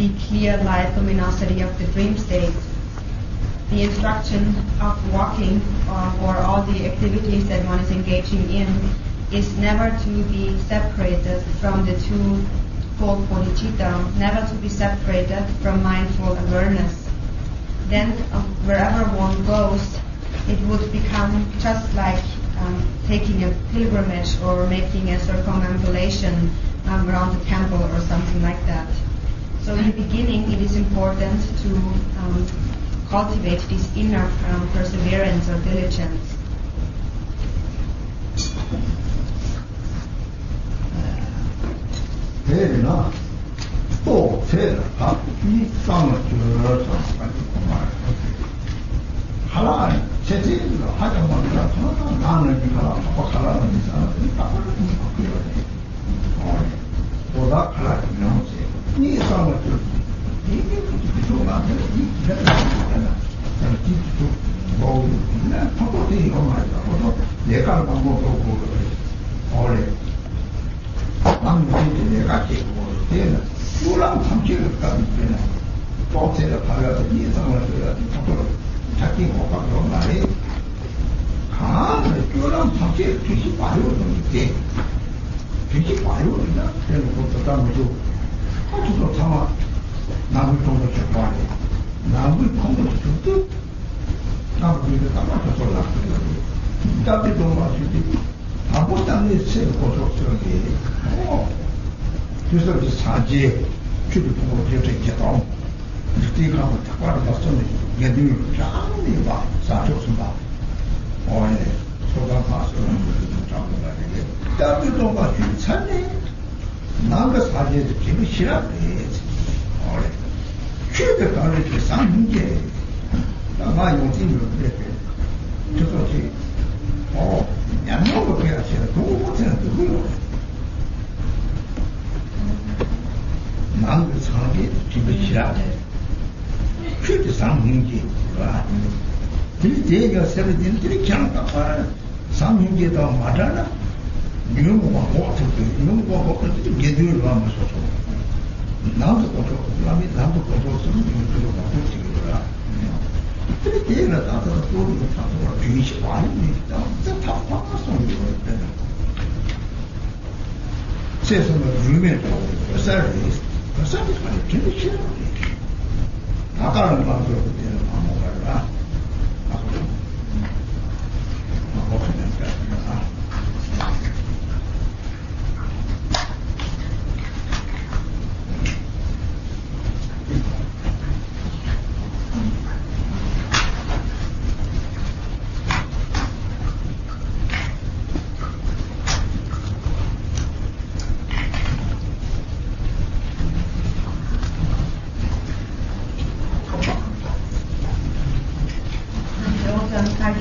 the clear light luminosity of the dream state. The instruction of walking or all the activities that one is engaging in is never to be separated from the two-fold bodhicitta, never to be separated from mindful awareness. Then wherever one goes, it would become just like taking a pilgrimage or making a circumambulation around the temple or something like that. So in the beginning, it is important to cultivate this inner perseverance or diligence.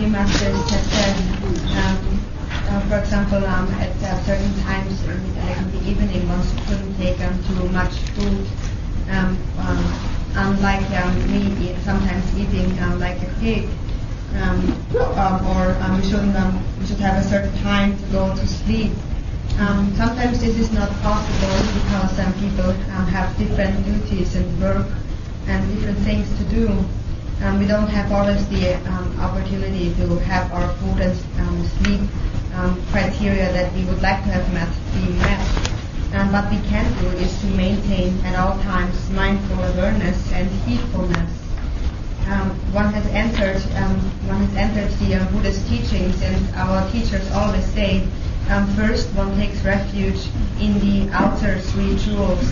Masters have said, for example, at certain times, like in the evening, one shouldn't take too much food. Unlike me sometimes eating like a pig, or we should have a certain time to go to sleep. Sometimes this is not possible because some people have different duties and work and different things to do. We don't have always the opportunity to have our food and sleep criteria that we would like to have be met. What we can do is to maintain at all times mindful awareness and heedfulness. One has entered the Buddhist teachings, and our teachers always say, first one takes refuge in the outer three jewels.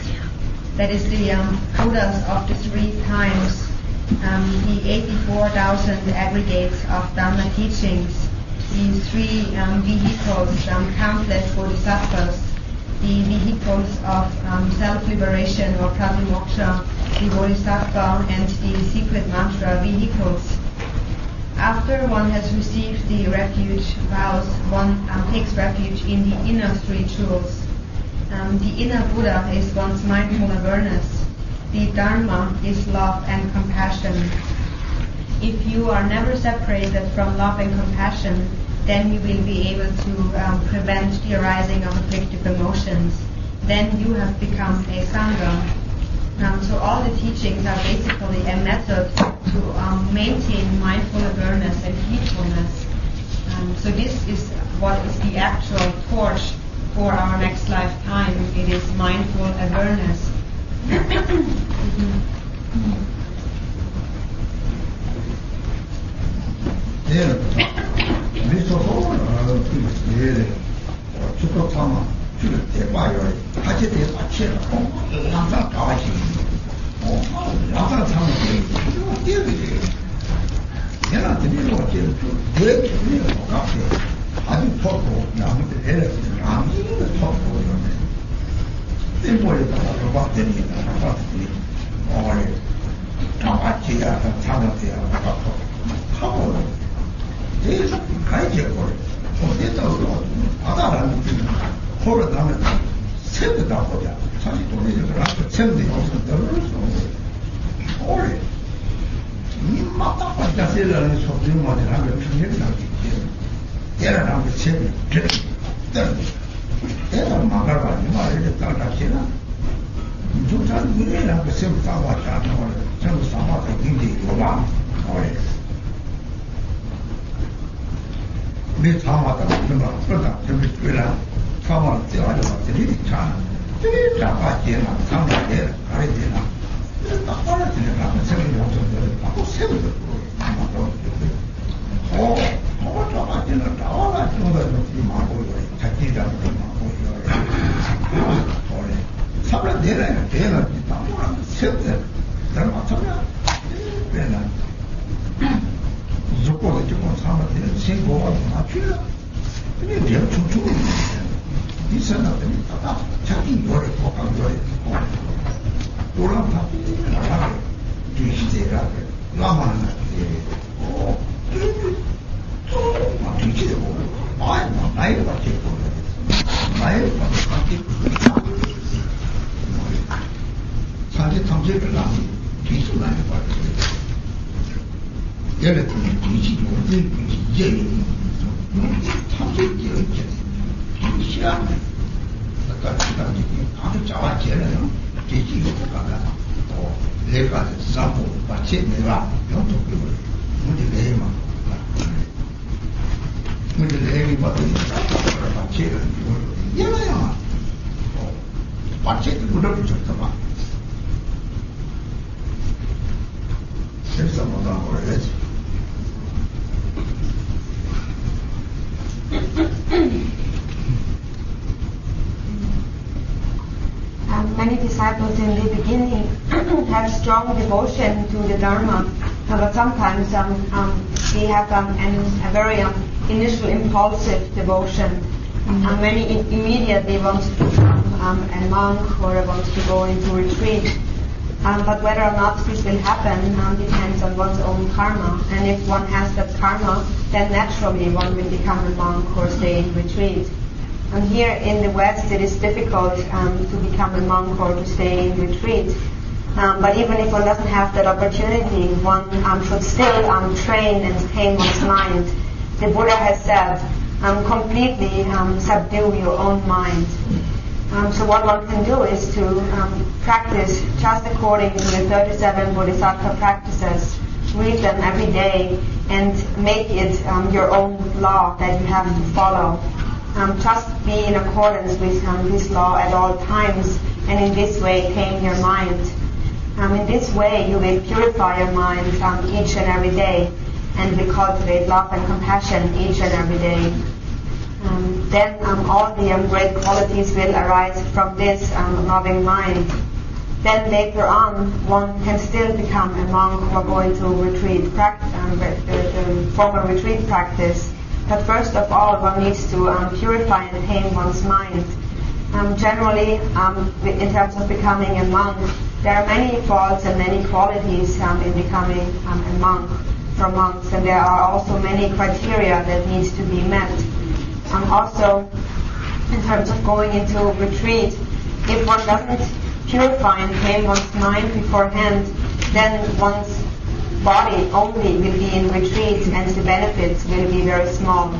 That is the Buddhas of the three times. The 84,000 aggregates of Dharma teachings, the three vehicles, countless bodhisattvas, the vehicles of self-liberation or pratimoksha, the bodhisattva and the secret mantra vehicles. After one has received the refuge vows, one takes refuge in the inner three jewels. The inner Buddha is one's mindful awareness. The Dharma is love and compassion. If you are never separated from love and compassion, then you will be able to prevent the arising of afflictive emotions. Then you have become a Sangha. So all all the teachings are basically a method to maintain mindful awareness and heedfulness. So this is what is the actual torch for our next lifetime. It is mindful awareness. Many disciples in the beginning have strong devotion to the Dharma, but sometimes they have a very initial impulsive devotion. Many immediately want to become a monk or want to go into retreat. But whether or not this will happen depends on one's own karma. And if one has that karma, then naturally one will become a monk or stay in retreat. And here in the West, it is difficult to become a monk or to stay in retreat. But even if one doesn't have that opportunity, one should still train and tame one's mind. The Buddha has said, completely subdue your own mind. So what one can do is to practice just according to the 37 Bodhisattva practices. Read them every day and make it your own law that you have to follow. Just be in accordance with this law at all times, and in this way tame your mind. In this way you will purify your mind each and every day, and will cultivate love and compassion each and every day. Then all the great qualities will arise from this loving mind. Then later on, one can still become a monk or go into retreat, formal retreat practice. But first of all, one needs to purify and tame one's mind. Generally, in terms of becoming a monk, there are many faults and many qualities in becoming a monk for monks, and there are also many criteria that needs to be met. Also, in terms of going into retreat, if one doesn't purify and tame one's mind beforehand, then one's body only will be in retreat and the benefits will be very small.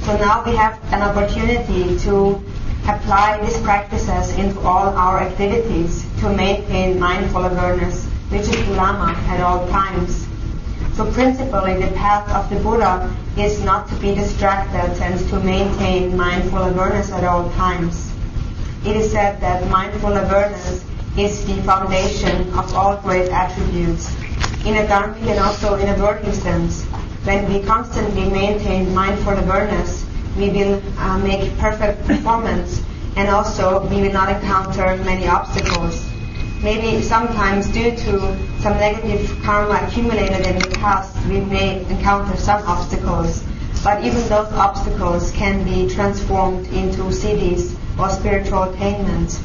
So now we have an opportunity to apply these practices into all our activities to maintain mindful awareness, which is ulama at all times. So principally, the path of the Buddha is not to be distracted and to maintain mindful awareness at all times. It is said that mindful awareness is the foundation of all great attributes, in a dharmic and also in a worldly sense. When we constantly maintain mindful awareness, we will make perfect performance, and also we will not encounter many obstacles. Maybe sometimes due to some negative karma accumulated in the past, we may encounter some obstacles, but even those obstacles can be transformed into siddhis or spiritual attainment.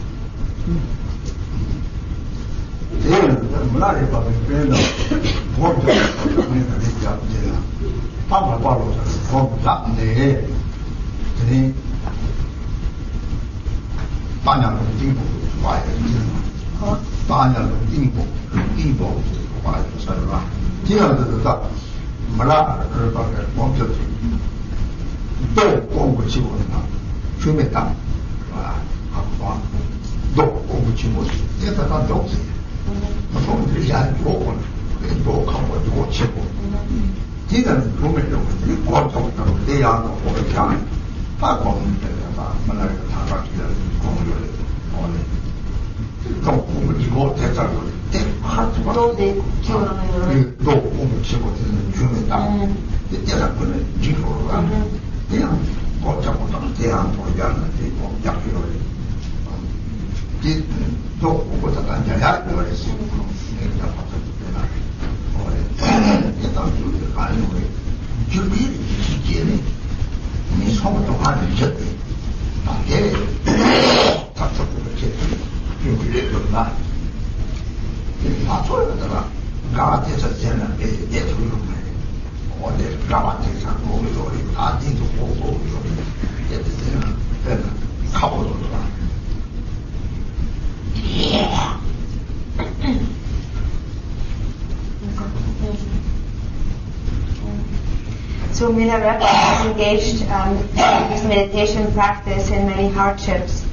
So Milarepa has engaged in his meditation practice in many hardships.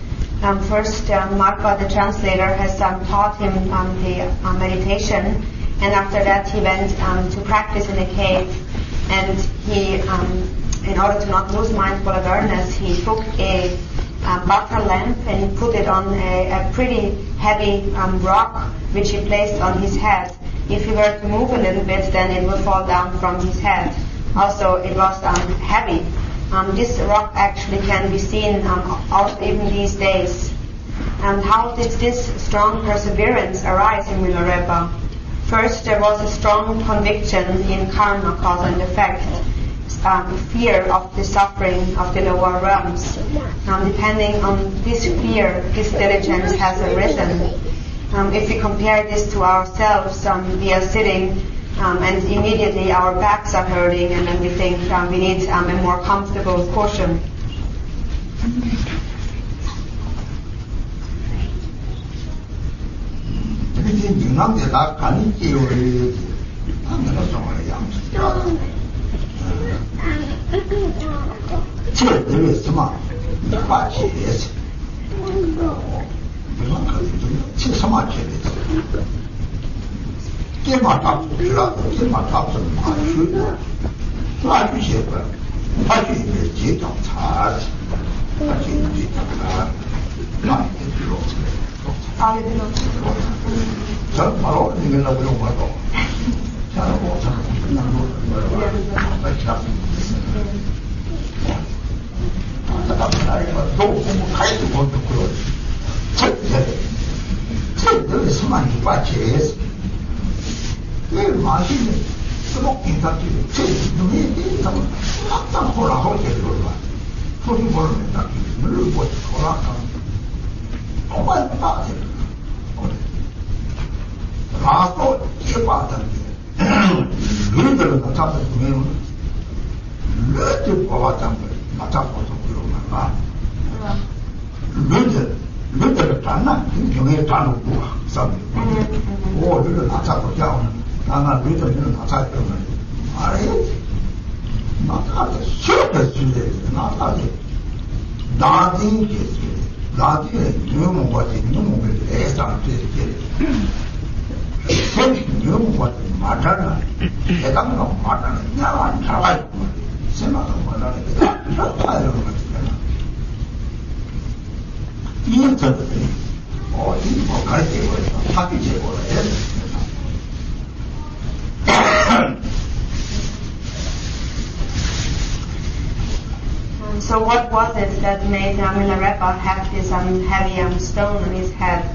First, Marpa, the translator, has taught him the meditation, and after that he went to practice in a cave. And he, in order to not lose mindful awareness, he took a butter lamp and he put it on a pretty heavy rock, which he placed on his head. If he were to move a little bit, then it would fall down from his head. Also, it was heavy. This rock actually can be seen also even these days. And how did this strong perseverance arise in Milarepa? First, there was a strong conviction in karma, cause and effect, fear of the suffering of the lower realms. Depending on this fear, this diligence has arisen. If we compare this to ourselves, we are sitting and immediately our backs are hurting, and then we think we need a more comfortable cushion. 나중에 너무 같이 너무 애상 되게 생기 너무 같이 맞잖아. 대단한 거 맞잖아. 나만 살아가지고 생각하고 말하는 게 다 이런 거잖아. 이런 것들이 어디 뭐 가르치고 있어. 학교 제고를 해야 돼. So what was it that made Milarepa have this heavy stone on his head?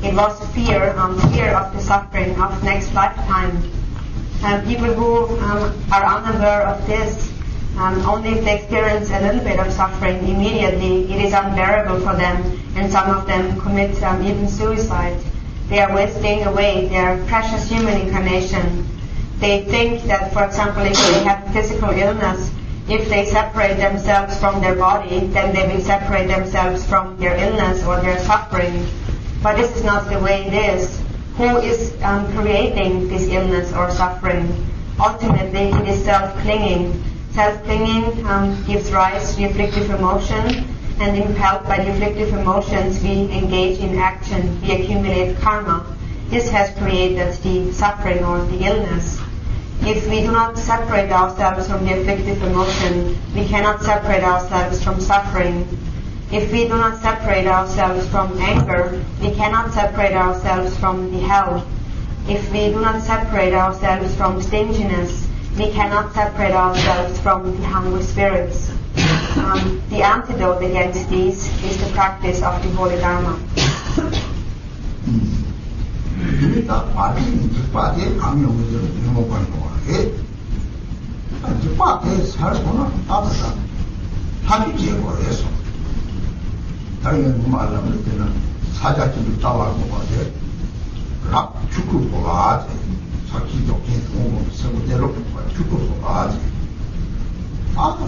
It was fear of the suffering of next lifetime. People who are unaware of this, only if they experience a little bit of suffering immediately, it is unbearable for them, and some of them commit even suicide. They are wasting away their precious human incarnation. They think that, for example, if they have physical illness, if they separate themselves from their body, then they will separate themselves from their illness or their suffering. But this is not the way it is. Who is creating this illness or suffering? Ultimately, it is self-clinging. Self-clinging gives rise to afflictive emotion, and impelled by the afflictive emotions, we engage in action, we accumulate karma. This has created the suffering or the illness. If we do not separate ourselves from the afflictive emotion, we cannot separate ourselves from suffering. If we do not separate ourselves from anger, we cannot separate ourselves from the hell. If we do not separate ourselves from stinginess, we cannot separate ourselves from the hungry spirits. The antidote against these is the practice of the Holy Dharma. 그러니까 바디에 강요를 넘어가는 거예요. 바디에 살고는 따뜻한 자기 제거를 해서 당연히 말하면 때는 사자집을 따와고 가세 락 축구고 가세 자기 독해 동원 세부대로 축구고 가세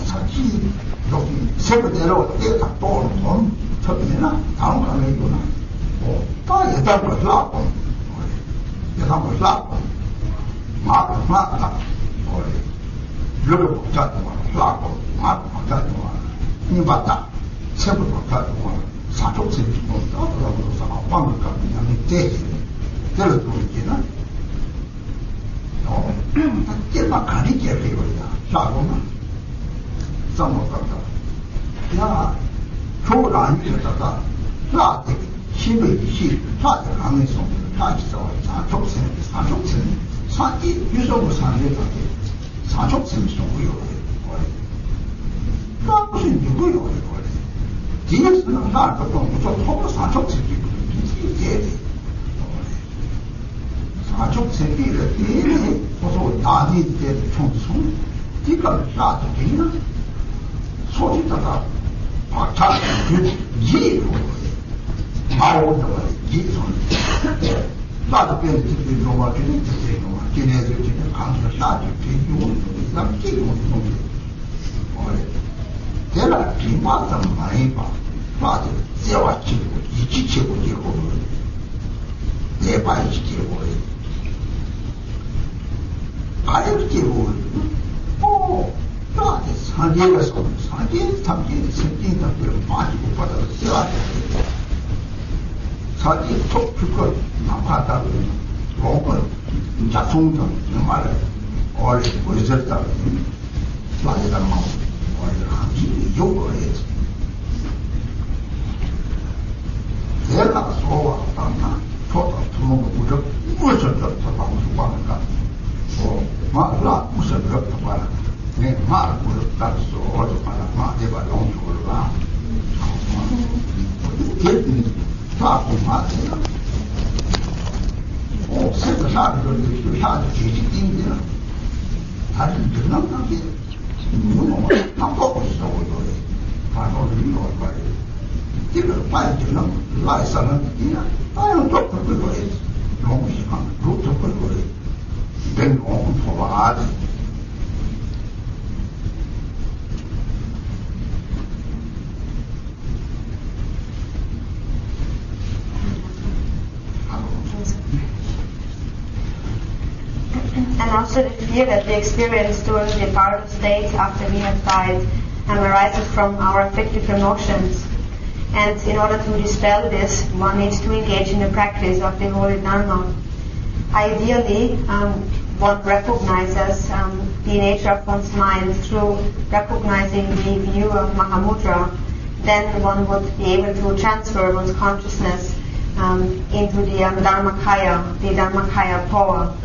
사기 여기 세부대로 때가 또는 돈 처음에나 다음 가면이구나 다 예단 걸 하고 예단 걸 하고 막 이렇게 복잡하고 하고 막 복잡하고 이 맞다 세부 복잡하고 사족세를 좀 떠들어서 아빠를 그냥 때려도 있기는 딱 가리게 되거든요. 자고만 써먹었다. 야, 좋은 아니었다가 나한테 힘을 나한테 강해서 나기서 사족세 사기 유성을 사는 사족세를 쏘고요. 나 무슨 누구요? 뒤에서는 나를 또 무슨 토로 사족세기 이게 사족세기를 뒤에 보소 나디 때 총송 이걸 나한테 소리다가 박차 이해로 마오도 이손 나도 배는 듣는 놈아 되는 놈아 걔네들 지금 강서 사지 비용을 남기고 놈이 내가 비마다 많이 봐 나도 세워치고 이치치고 이고 내 발치고 가르치고 나도 산에서 산에 생긴다 그런 빠지고 받아서 세워치고 사지 톡 줄걸 나가다 그러면 자송전 정말 어리 보여졌다 나이가 막 어리 한지 욕을 해야지 내가 소화한다 저도 두목을 무적 무슨 저 방송하는가 말라 무슨 그렇다 말아 내 말 무섭다 소화도 말아 마대가 너무 좋을까 사고 마세요. 세가 사를 사를 지지인데 다른 그런 게 너무 나쁘고 있어요. 바로를 이거 봐요. 이거 봐야 되는 라이사는 이나 아유 또 그거 해. 너무 심한 루트 그거 해. 된 너무 좋아하지. And also the fear that we experience during the part of states after we have died arises from our afflictive emotions. And in order to dispel this, one needs to engage in the practice of the Holy Dharma. Ideally, one recognizes the nature of one's mind through recognizing the view of Mahamudra. Then one would be able to transfer one's consciousness into the Dharmakaya, the Dharmakaya power.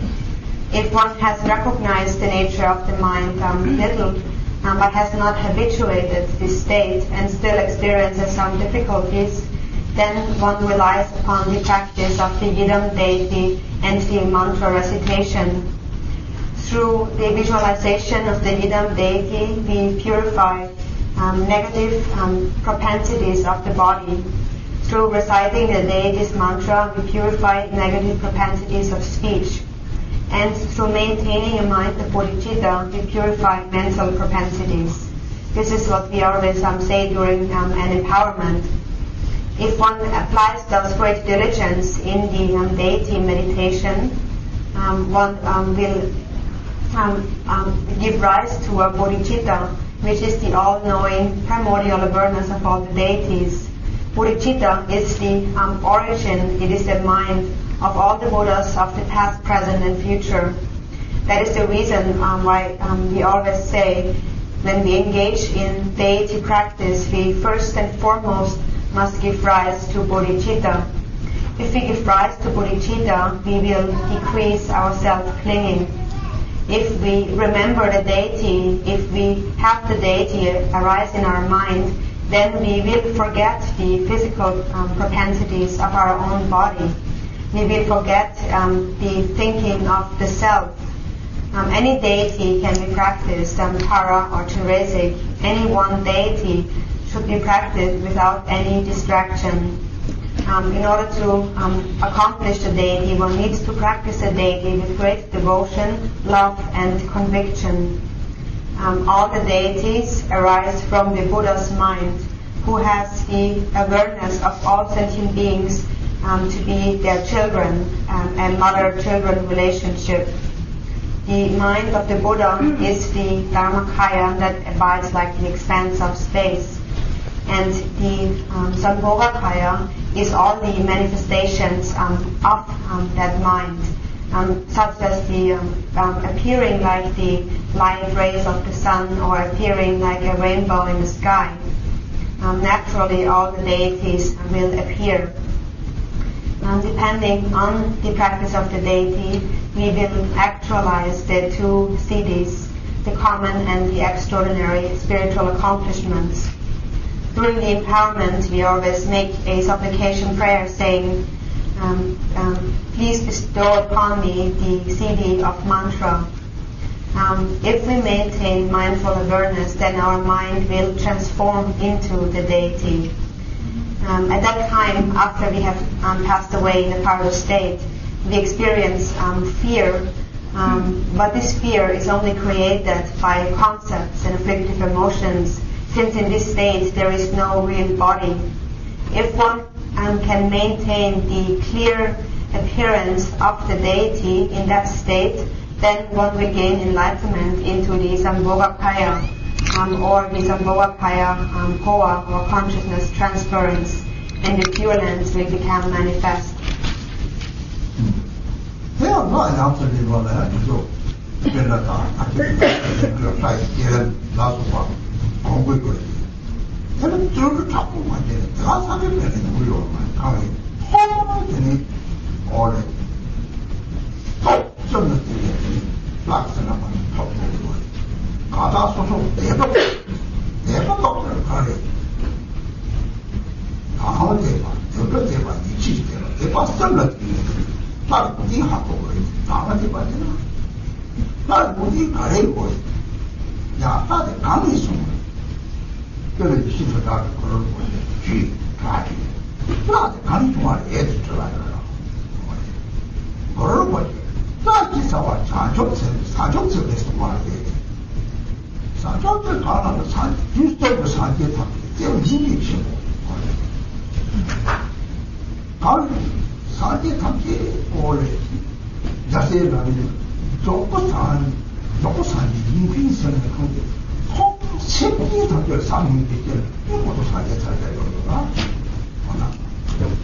If one has recognized the nature of the mind little, but has not habituated this state and still experiences some difficulties, then one relies upon the practice of the Yidam deity and the mantra recitation. Through the visualization of the Yidam deity, we purify negative propensities of the body. Through reciting the deity's mantra, we purify negative propensities of speech. And through maintaining a mind of bodhicitta, we purify mental propensities. This is what we always say during an empowerment. If one applies those great diligence in the deity meditation, one will give rise to a bodhicitta, which is the all-knowing primordial awareness of all the deities. Bodhicitta is the origin, it is the mind of all the Buddhas of the past, present, and future. That is the reason why we always say, when we engage in deity practice, we first and foremost must give rise to bodhicitta. If we give rise to bodhicitta, we will decrease our self-clinging. If we remember the deity, if we have the deity arise in our mind, then we will forget the physical propensities of our own body. We will forget the thinking of the self. Any deity can be practiced, Tara or Teresic. Any one deity should be practiced without any distraction. In order to accomplish the deity, one needs to practice the deity with great devotion, love, and conviction. All the deities arise from the Buddha's mind, who has the awareness of all sentient beings to be their children, a mother-children relationship. The mind of the Buddha is the Dharmakaya that abides like the expanse of space. And the Sambhogakaya is all the manifestations of that mind, such as the appearing like the light rays of the sun or appearing like a rainbow in the sky. Naturally, all the deities will appear. Depending on the practice of the deity, we will actualize the two siddhis, the common and the extraordinary spiritual accomplishments. During the empowerment, we always make a supplication prayer saying, please bestow upon me the siddhi of mantra. If we maintain mindful awareness, then our mind will transform into the deity. At that time, after we have passed away in the Pardo state, we experience fear, but this fear is only created by concepts and afflictive emotions, since in this state there is no real body. If one can maintain the clear appearance of the deity in that state, then one will gain enlightenment into the Sambhogakaya, or the Sambhogakaya Koa, or consciousness transference, and the Pure Lands will become manifest. There are no answers in one so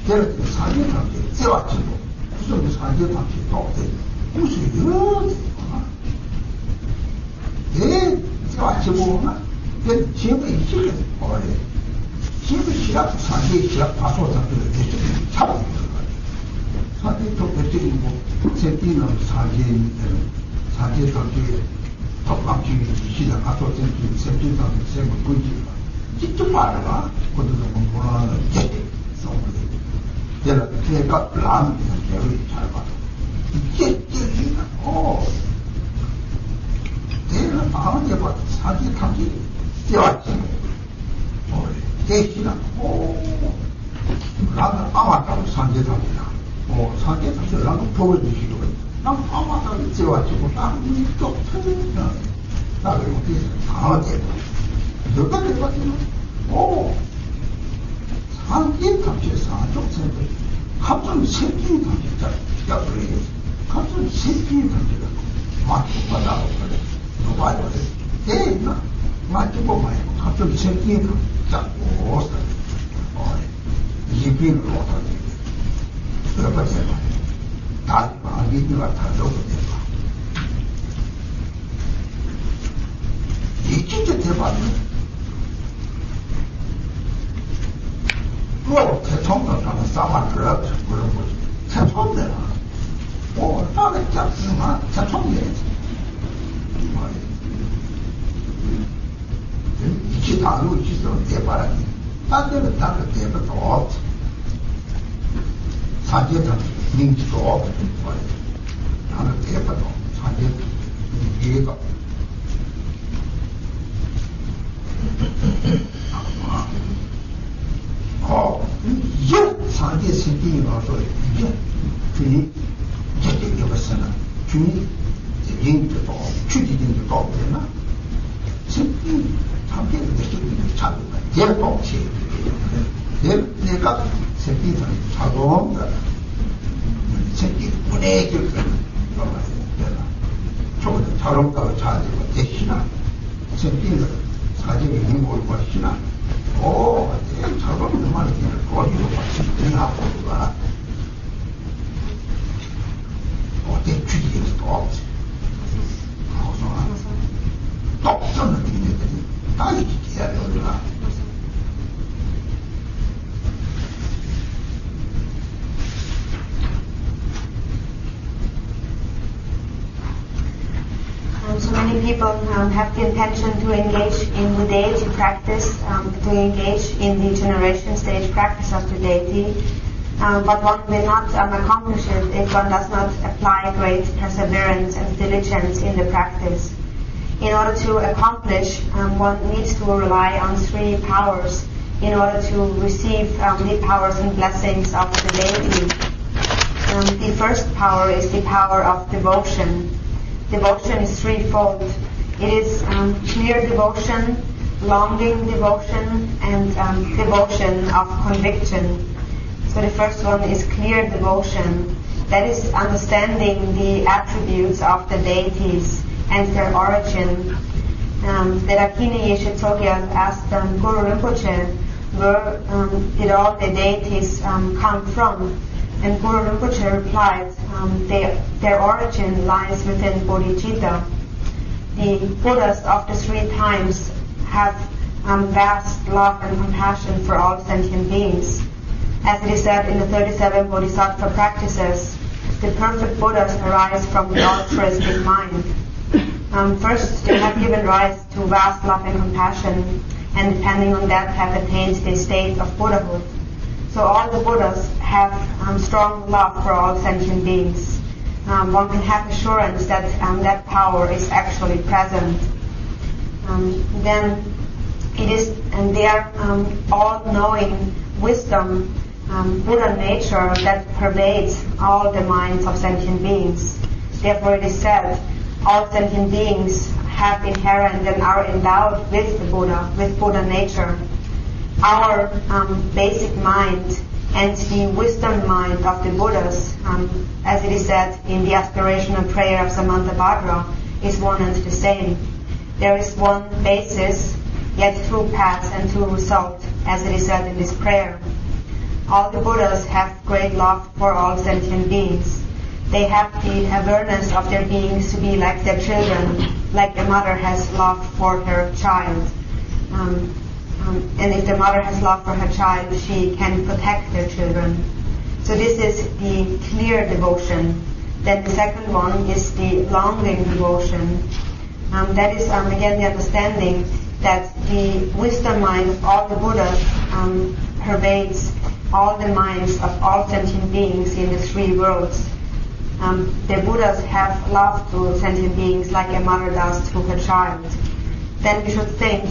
걔는 사제탐지 떼왔지고 무슨 사제탐지 또 무슨 이런 예 떼왔지고 걔 지역에 있을게 뭐래 지역에 시락 사제 시락 파소 잡히는 게 잡아먹는 거야 사제 또 배때리고 새끼는 사제탐지 덕방중에 시락 파소 잡히는 새끼는 새끼는 군지가 직접 말해봐 그것도 너무 보라는 게 얘는 걔가 라면 개를 잘 봐도 이게 얘는 마음에 봐도 사지 탐지 떼왔지 대신은 라면 아마다고 산재 탐지나 산재 탐지 라면 보여주시고 난 아마다고 떼왔지고 라면이 또 터지니까 나 그리고 강하게 너가 내봤지는 산재 탐지 사족 생각 갑자기 새끼 탐지자 야 그래 갑자기 새끼 탐지가 맞고 받아고 그래 너 봐야 돼 얘나 맞고 봐야 갑자기 새끼 탐지자 오서 이빈을 못하지 그러면 제가 다 마귀가 다 넣고 내봐 이 진짜 대박이야 대통령 가면 싸만 들어가서 그런 거지. 대통령이야. 나는 잡지만 대통령이지. 이치 다루고 있으면 대바라니. 딴 데는 다른 대바도 없지. 산재도 민지도 없고. 나는 대바도 산재도 이해가. 이제 산재 생기이 와서 이제 주니 이제 여기서는 주니 인도 추진도 없잖아. 생기 함께 느끼는 자료가 얘도 없이 내가 생기는 자동가 생기 분해질 거는 조금 자동가가 자제가 대신하 생기는 사정이 있는 걸 것이나 저거는 말이야. 거기로 같이 등하고 가. 어때 주지도 없지. 똑똑한 인들이 다 이기야 되나. So many people have the intention to engage in the deity practice, to engage in the generation stage practice of the deity, but one will not accomplish it if one does not apply great perseverance and diligence in the practice. In order to accomplish, one needs to rely on three powers in order to receive the powers and blessings of the deity. The first power is the power of devotion. Devotion is threefold. It is clear devotion, longing devotion, and devotion of conviction. So the first one is clear devotion. That is understanding the attributes of the deities and their origin. The Dakini Yeshe Tsogyal asked Guru Rinpoche where did all the deities come from? And Guru Rinpoche replied, their origin lies within bodhicitta. The Buddhas of the three times have vast love and compassion for all sentient beings. As it is said in the 37 Bodhisattva practices, the perfect Buddhas arise from the altruistic mind. First, they have given rise to vast love and compassion, and depending on that have attained the state of Buddhahood. So all the Buddhas have strong love for all sentient beings. One can have assurance that that power is actually present. Then it is their all-knowing wisdom, Buddha nature that pervades all the minds of sentient beings. Therefore it is said, all sentient beings have inherent and are endowed with the Buddha, with Buddha nature. Our basic mind and the wisdom mind of the Buddhas, as it is said in the aspirational prayer of Samantabhadra, is one and the same. There is one basis, yet two paths and two results, as it is said in this prayer. all the Buddhas have great love for all sentient beings. They have the awareness of their beings to be like their children, like a mother has love for her child. And if the mother has love for her child, she can protect their children. So this is the clear devotion. Then the second one is the longing devotion. That is again the understanding that the wisdom mind of all the Buddhas pervades all the minds of all sentient beings in the three worlds. The Buddhas have love to sentient beings like a mother does to her child. Then we should think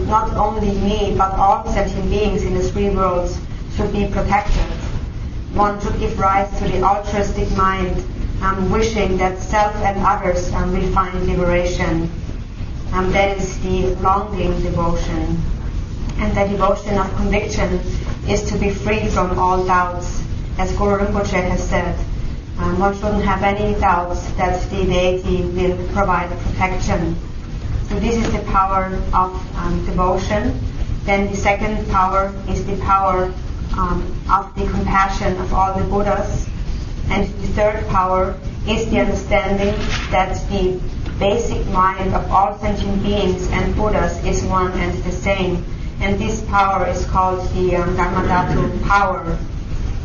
not only me but all sentient beings in the three worlds should be protected. One should give rise to the altruistic mind, wishing that self and others will find liberation. That is the longing devotion. And the devotion of conviction is to be free from all doubts. As Guru Rinpoche has said, one shouldn't have any doubts that the deity will provide protection. So this is the power of devotion. Then the second power is the power of the compassion of all the Buddhas. And the third power is the understanding that the basic mind of all sentient beings and Buddhas is one and the same. And this power is called the Dharmadhatu power.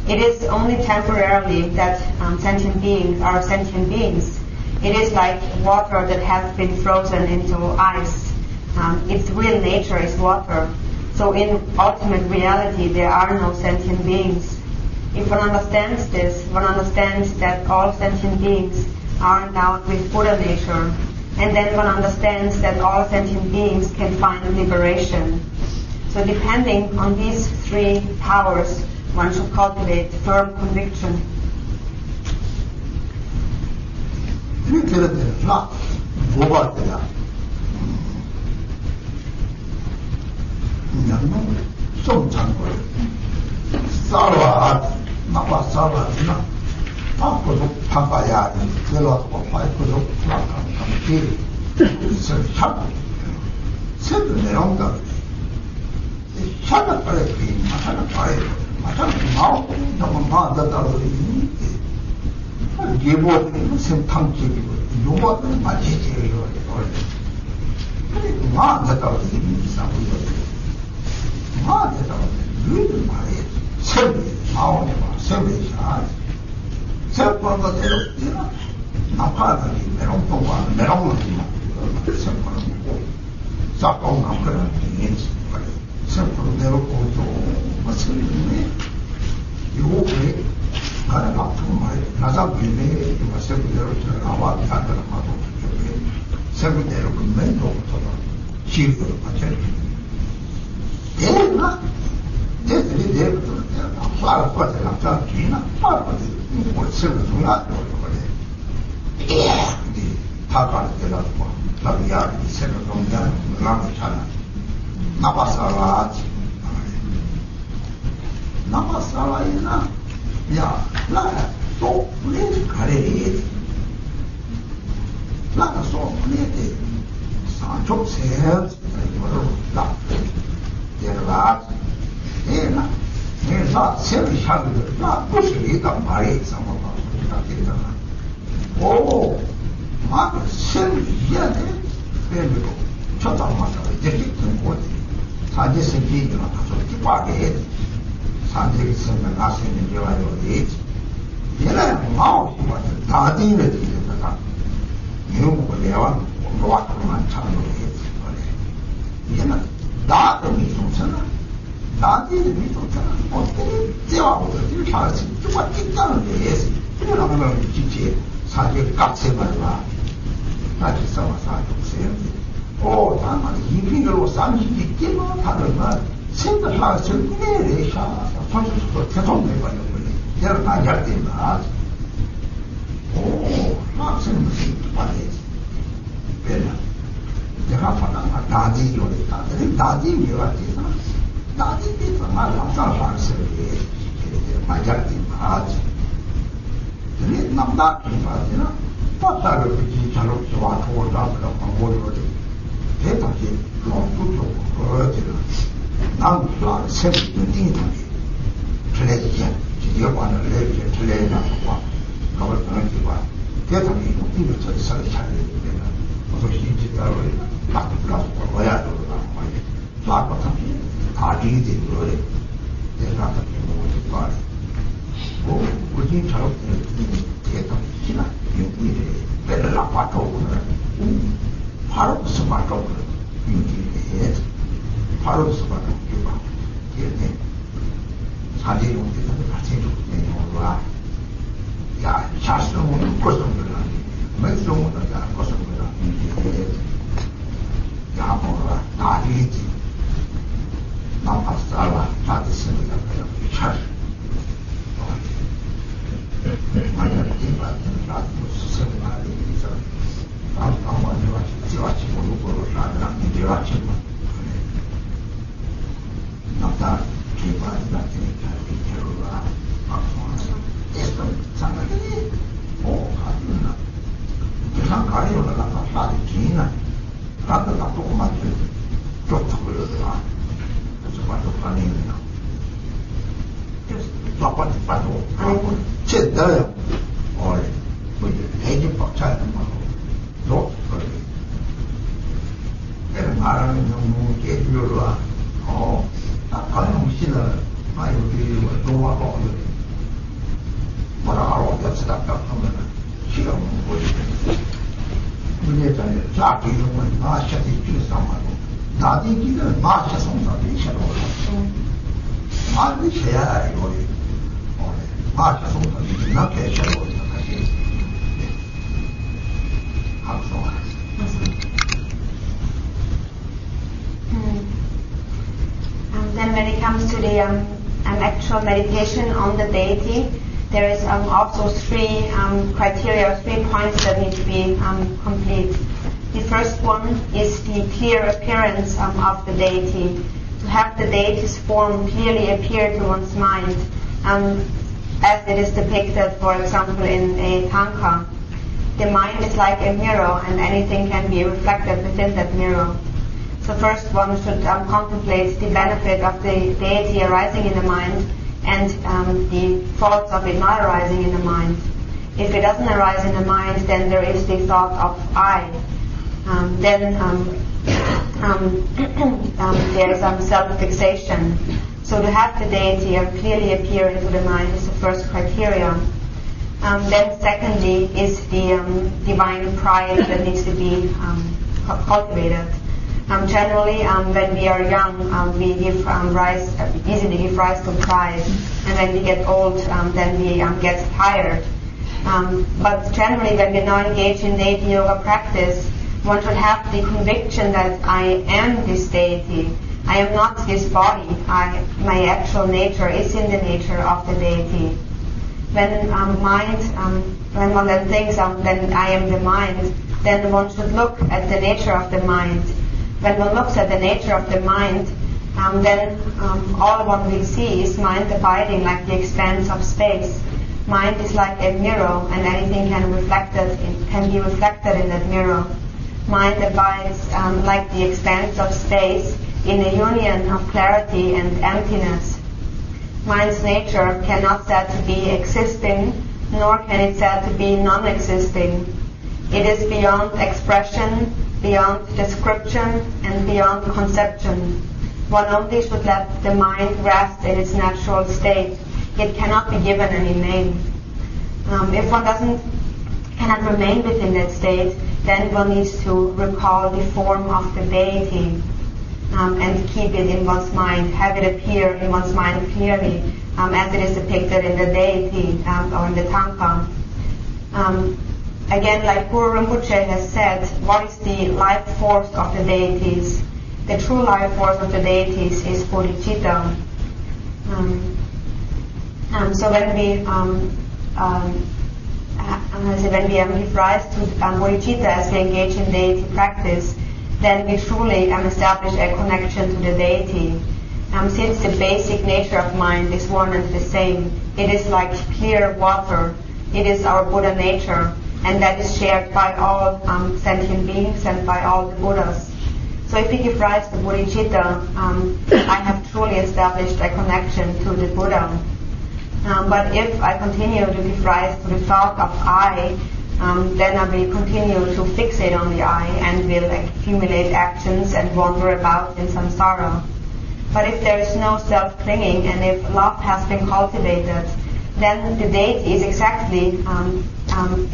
It is only temporarily that sentient beings are sentient beings. It is like water that has been frozen into ice. Its real nature is water. So in ultimate reality, there are no sentient beings. If one understands this, one understands that all sentient beings are endowed with Buddha nature. And then one understands that all sentient beings can find liberation. So depending on these three powers, one should cultivate firm conviction. 이렇게 되나 뭐가 되냐? 그냥 좀 잔거 싸와 나와 싸와나 앞으로 바꿔야 돼. 들어서 바꿔서 감기 있어 샵 세도 내려온다. 샵을 빨리 마찬가 봐야 마찬가 나오고 너무 많다고 그러니 예보는 생탕적이고 요거는 맞지지 이거 그래 많다고 그러니 이상하고 많다고 늘 말해 세비 나오네 봐 세비 샤 세포는 거대로 되나 나파다니 메롱통과 메롱을 세포는 뭐 싹고 남그런 인지 세포는 내려오고 맞으니 요게 가는 아픈 말 나자 빌네 이거 세포대로 들어가와 다들 하고 세포대로 금맨 도부터 지구로 맞춰요. 얘가 얘들이 내부터 내가 화를 꺼내 남자 뒤나 화를 꺼내 뭘 세포 중요하죠 그래. 다 가는 데라고 나도 야 세포 동장 나무 차나 나바사라지 나바사라이나 야 나가 또 우리 가래 나가 소 우리한테 산쪽 세요 이거로 나 얘가 얘나 얘가 세비 샤르들 나 부시리다 말이 상관없어 그러니까 오 막 세비 얘네 그래도 초당마다 이제 좀 거지 사제 생기가 다소 기빠게 산책이 있으면 나서는 여와요 되지 얘는 마음이 와서 다디를 들으다가 미국을 내와 로아크만 참으로 했지 그래 얘는 나도 미통잖아 나디를 미통잖아 어떻게 떼와보다 이렇게 하지 누가 찍자는 데 해서 그러면 진짜 사제 깍새만 와 나지 싸워서 독세였지 오, 다만 이민으로 쌈이 있기만 하는가 생각하고 정리를 해서 손수도 대통령이거든요. 여러 가지 할 때마다 오, 학생은 무슨 말이지? 왜냐? 내가 보다가 나디로 했다. 나디로 했다. 나디로 말 항상 학생이 많이 할 때마다 근데 남다른 말이나 빠따를 그지 잘로 좋아 도울 잡으러 방법으로 대답이 너무 좋고 그러지는 남자 세상이 띵이다. 틀려지지 지역관을 내리게 틀려나고 그걸 끊어지고 대통령이 이거 저기 서로 차리는 어서 신지대로 딱 불러서 거야 들어가고 쫙 다 지게 그래 내가 같은 거 뭐 우리 저렇게 대통령이나 이게 배를 나빠도 바로 스마트폰 이게 바로 스마트폰 이게 사진 용기는 같이 주는 거야. 야, 자수는 고성들아. 맥주는 야, 고성들아. 야, 뭐라 다 이지. 나빠살아. 다들 쓰니까 그냥 잘. 만약 이만은 나도 수생활이 있어. 아무만 지와치 모르고 나랑 지와치 뭐. 나다 기반이 나니까 이제로라. 상관이 하나 그냥 가리로 나가 사지 기나 나도 조금만 좀 그러더라. 그래서 봐도 가능해요. 나빠지 봐도 하고 제대로 뭐 해지 박차는 뭐 그래. 내가 말하는 너무 깨주려라. 가령 씨는 여기 노화가 뭐라 하러 됐으니까 하면은 시간 못 보지. 문제잖아요. 자기 이름은 마셔도 필요상하고 나디기는 마셔 송사도 있어도 말이 해야 이거 마셔 송사도 있나 계셔도 다시 학송하지. Then when it comes to the actual meditation on the deity, there is also three criteria, 3 points that need to be complete. The first one is the clear appearance of the deity. To have the deity's form clearly appear to one's mind, as it is depicted, for example, in a tanka. The mind is like a mirror, and anything can be reflected within that mirror. So first one should contemplate the benefit of the deity arising in the mind and the thoughts of it not arising in the mind. If it doesn't arise in the mind, then there is the thought of I. Then there is self-fixation. So to have the deity clearly appear into the mind is the first criterion. Then secondly is the divine pride that needs to be cultivated. Generally, when we are young, we give easily give rise to pride, and when we get old, then we get tired. But generally, when we now engage in deity yoga practice, one should have the conviction that I am this deity. I am not this body. My actual nature is in the nature of the deity. When when one then thinks then I am the mind, then one should look at the nature of the mind. When one looks at the nature of the mind, then all one will see is mind abiding like the expanse of space. Mind is like a mirror, and anything can be reflected in that mirror. Mind abides like the expanse of space in a union of clarity and emptiness. Mind's nature cannot said to be existing, nor can it said to be non-existing. It is beyond expression, beyond description, and beyond conception. One only should let the mind rest in its natural state. It cannot be given any name. If one cannot remain within that state, then one needs to recall the form of the deity and keep it in one's mind, have it appear in one's mind clearly, as it is depicted in the deity or in the tanka. Again, like Guru Rinpoche has said, what is the life force of the deities? The true life force of the deities is bodhicitta. So when we give rise to bodhicitta as we engage in deity practice, then we truly establish a connection to the deity. Since the basic nature of mind is one and the same, it is like clear water. It is our Buddha nature, and that is shared by all sentient beings and by all the Buddhas. So if we give rise to bodhicitta, I have truly established a connection to the Buddha. But if I continue to give rise to the thought of I, then I will continue to fixate on the I and will accumulate actions and wander about in samsara. But if there is no self-clinging and if love has been cultivated, then the deity is exactly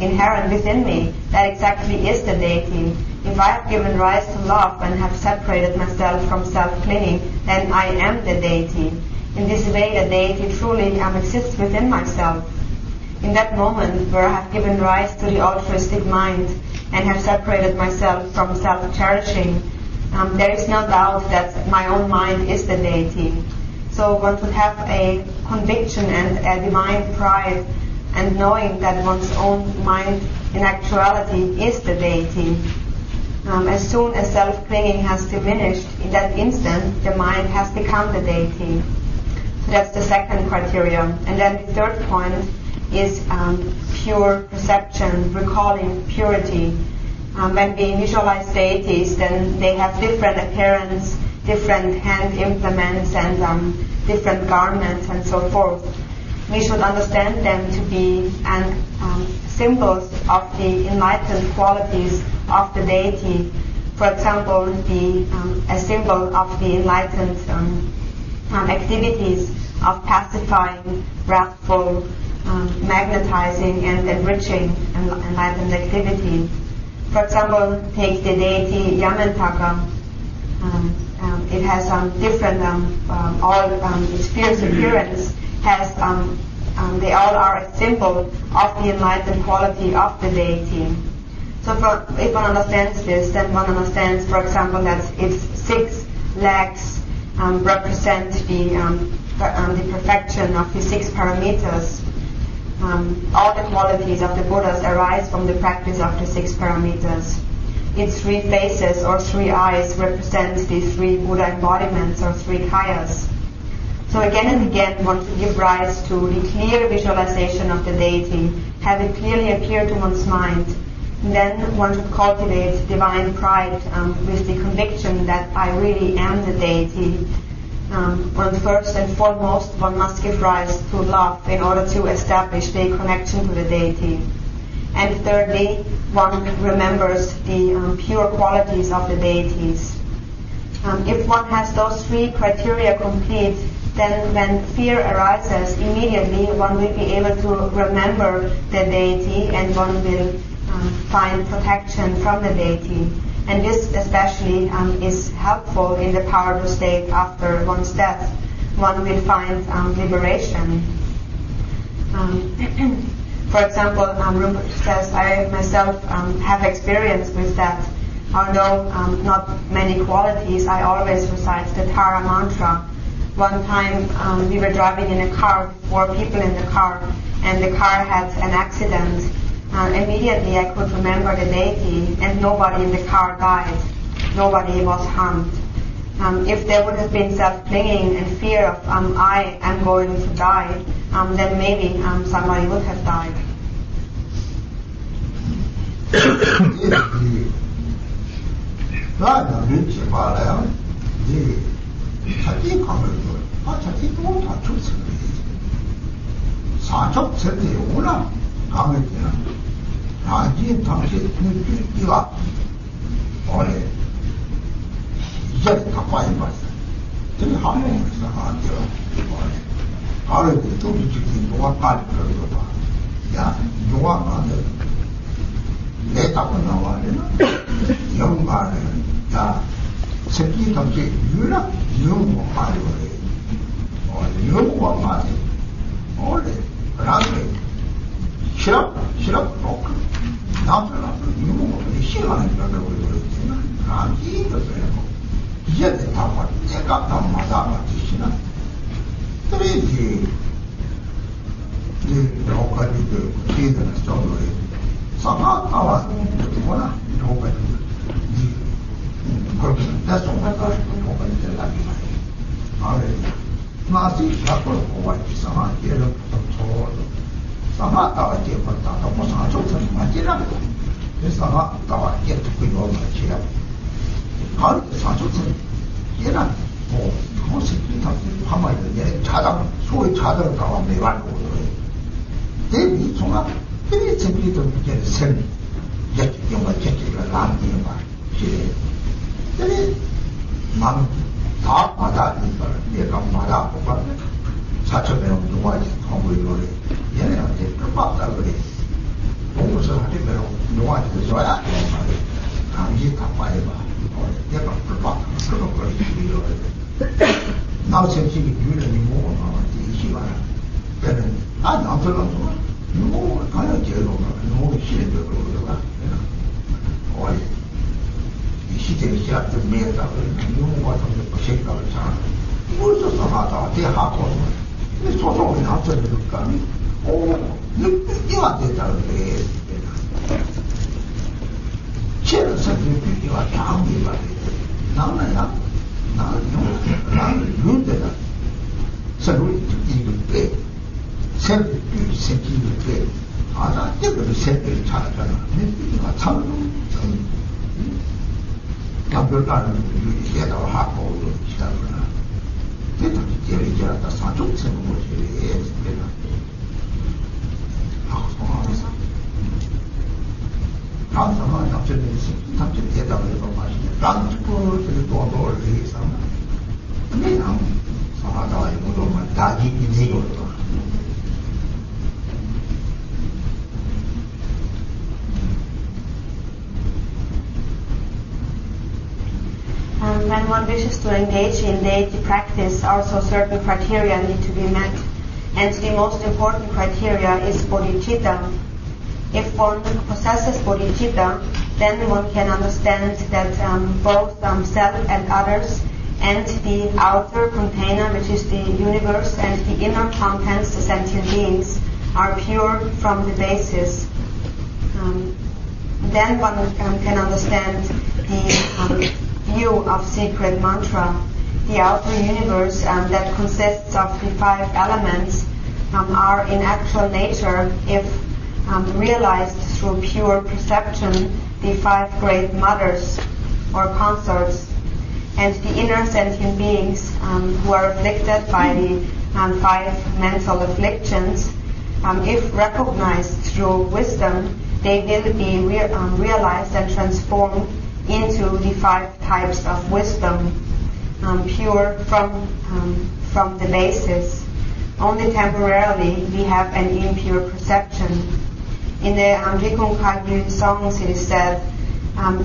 inherent within me. That exactly is the deity. If I have given rise to love and have separated myself from self-clinging, then I am the deity. In this way, the deity truly exists within myself. In that moment where I have given rise to the altruistic mind and have separated myself from self-cherishing, there is no doubt that my own mind is the deity. So one should have a conviction and a divine pride and knowing that one's own mind in actuality is the deity. As soon as self-clinging has diminished, in that instant the mind has become the deity. So that's the second criterion. And then the third point is pure perception, recalling purity. When we visualize deities, then they have different appearance, different hand implements, and different garments, and so forth. We should understand them to be symbols of the enlightened qualities of the deity. For example, a symbol of the enlightened activities of pacifying, wrathful, magnetizing, and enriching enlightened activity. For example, take the deity Yamantaka. It has different, its fierce appearance has, they all are a symbol of the enlightened quality of the deity. So if one understands this, then one understands, for example, that its 6 legs represent the perfection of the 6 parameters. All the qualities of the Buddhas arise from the practice of the 6 parameters. Its 3 faces or 3 eyes represent the 3 Buddha embodiments or 3 kayas. So again and again one should give rise to the clear visualization of the deity, have it clearly appear to one's mind. And then one should cultivate divine pride with the conviction that I really am the deity. First and foremost, one must give rise to love in order to establish the connection to the deity. And thirdly, one remembers the pure qualities of the deities. If one has those 3 criteria complete, then when fear arises, immediately one will be able to remember the deity and one will find protection from the deity. And this especially is helpful in the powerful state after one's death. One will find liberation. For example, Rinpoche says, I myself have experience with that. Although not many qualities, I always recite the Tara mantra. One time we were driving in a car with 4 people in the car, and the car had an accident. Immediately I could remember the deity, and nobody in the car died. Nobody was harmed. If there would have been self-clinging and fear of I am going to die, then maybe somebody would have died. 모습이 당신 화마이는 자당, 소위 자당 가와 매발고 대비 종합, 그게 전기도 이제 생, 영화 제기가 남기는 말, 그래. 그래, 다 받아니까, 내가 받아보고, 사천배는 농화지 통보이로래. 얘네한테 끝박다 그래. 공무서 하려면 농화지도 줘야 돼. 당신 다 빠져봐. 내가 끝박다. 그런 걸 이러래. 나 생식이 유일하게 먹어놔. 이 시간에. 걔는, 남들은 누구 가야 제로 누구 시대로 그러더라. 어이 이 시대의 시작된 매다 누구 같은 거 생각을 잘 무엇을 하다 대하고 소송이 합쳐지니까 이가 됐다 그래. 제는 선생님 비기가 장비가 돼. 나는 윤대다. 서로 이걸 빼. 새벽이 생기는 게, 나 때문에 새벽이 잘하잖아. 내가 참, 감별가는 유리에다가 하고, 시작하나. 내가 제일 잘한다. 사족 세는 거지. 내가. 하고, 통화하면서. 남자만 남자는 대답을 해봐 마시네. 나는 그걸 또 올리겠어. 그냥, 하다가 이거로만 다 인생으로. When one wishes to engage in deity practice, also certain criteria need to be met. And the most important criteria is bodhicitta. If one possesses bodhicitta, then one can understand that both self and others, and the outer container, which is the universe, and the inner contents, the sentient beings, are pure from the basis. Then one can understand the view of secret mantra. The outer universe that consists of the 5 elements are in actual nature, if realized through pure perception, the 5 great mothers or consorts. And the inner sentient beings who are afflicted by the 5 mental afflictions, if recognized through wisdom, they will be realized and transformed into the 5 types of wisdom, pure from the basis. Only temporarily we have an impure perception. In the Rikung Kagyu songs it is said,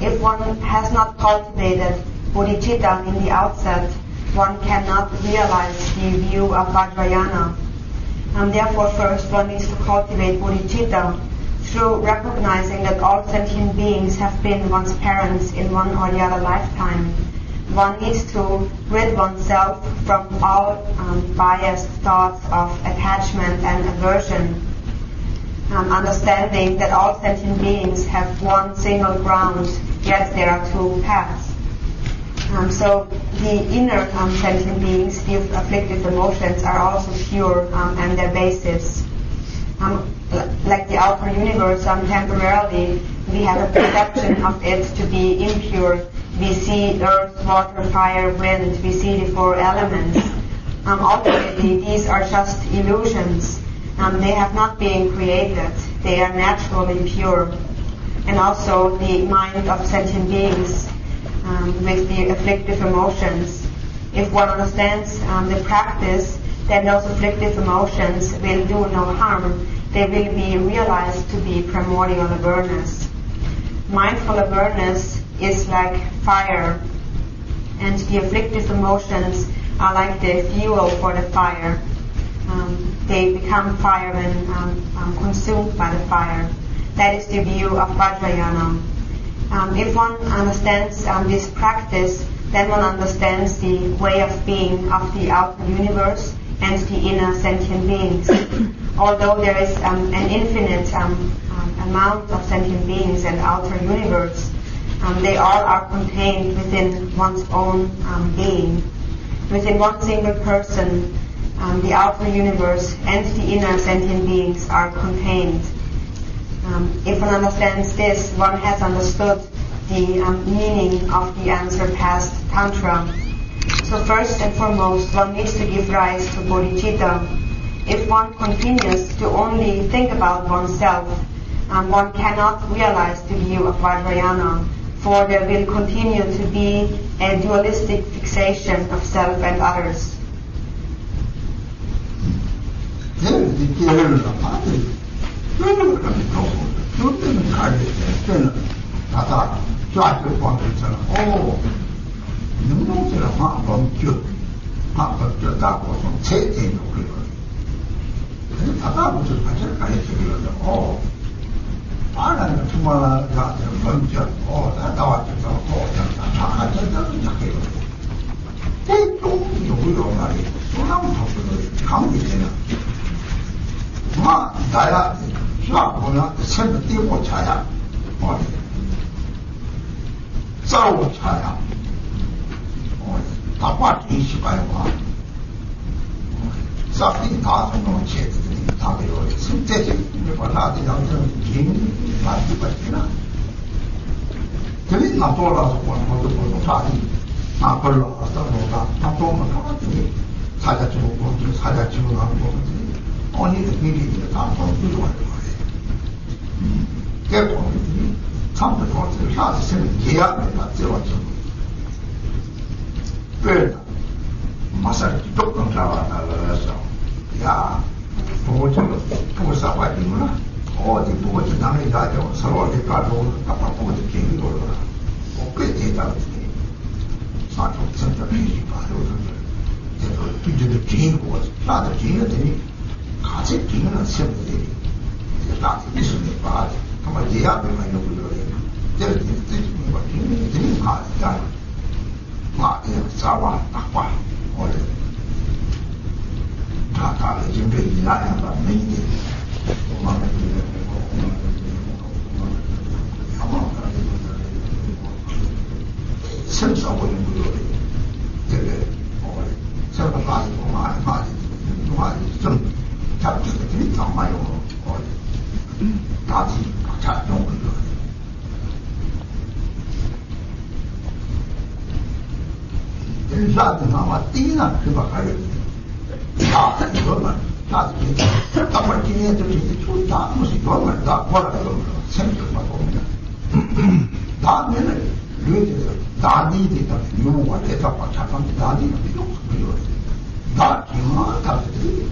if one has not cultivated bodhicitta in the outset, one cannot realize the view of Vajrayana. Therefore first one needs to cultivate bodhicitta through recognizing that all sentient beings have been one's parents in one or the other lifetime. One needs to rid oneself from all biased thoughts of attachment and aversion, understanding that all sentient beings have one single ground, yet there are 2 paths. So the inner sentient beings, the afflictive emotions, are also pure and their basis. Like the outer universe, temporarily we have a perception of it to be impure. We see earth, water, fire, wind, we see the 4 elements. Ultimately, these are just illusions. They have not been created. They are naturally pure. And also the mind of sentient beings with the afflictive emotions. If one understands the practice, then those afflictive emotions will do no harm. They will be realized to be primordial awareness. Mindful awareness is like fire, and the afflictive emotions are like the fuel for the fire. They become fire when consumed by the fire. That is the view of Vajrayana. If one understands this practice, then one understands the way of being of the outer universe and the inner sentient beings. Although there is an infinite amount of sentient beings and outer universe, they all are contained within one's own being. Within one single person, the outer universe and the inner sentient beings are contained. If one understands this, one has understood the meaning of the unsurpassed Tantra. So first and foremost, one needs to give rise to bodhicitta. If one continues to only think about oneself, one cannot realize the view of Vajrayana, for there will continue to be a dualistic fixation of self and others. 나야 수학 보면 sempre 띄고 차야 싸우고 차야 다과 뒤시가요 싸우기 다 정도 제들이 다 배워 승대적인 걸 나한테 양처럼 긴 말이 받지나 그리 나 돌아서 보는 것도 보고 다니 나 걸러 왔다 보다 나 보면 가만히 사자 주고 사자 주고 하고 언니 미리 다 보고 그래서 참도 좋았어요. 사실 생각 계약을 다 들어왔죠. 그래서 마사를 조금 잡아달라서 야 보고서 싸워야겠구나. 어디 보고서 남의 가지고 서로 어디 가지고 딱 보고서 괜히 올라가. 꽤 대단하지. 사실 진짜 비리 봐요. 그래서 뒤져도 괜히고 나도 괜히 같이 괜히는 세분들이 나도 있으니 봐야 정말 예약을만 해놓고 그래요. 제가 뜻이 뭐 굉장히 많으니까 막 싸워 딱 봐. 원래 다 준비 일하야 봐. 매일 생사보는 거예요. 되게 새로 많이 좀 잡기가 되게 많아요. 다시 잘 좋은 거예요. 인사는 아마 띠나 그거 가요. 이거만 나중에 딱말 기회에 들으면 좋다. 무슨 이거만 다 뭐라고 생각만 보면 다음에는 여기서 나니들이 유무가 대답과 잠깐 나니는 필요 없어요. 나 기만 다들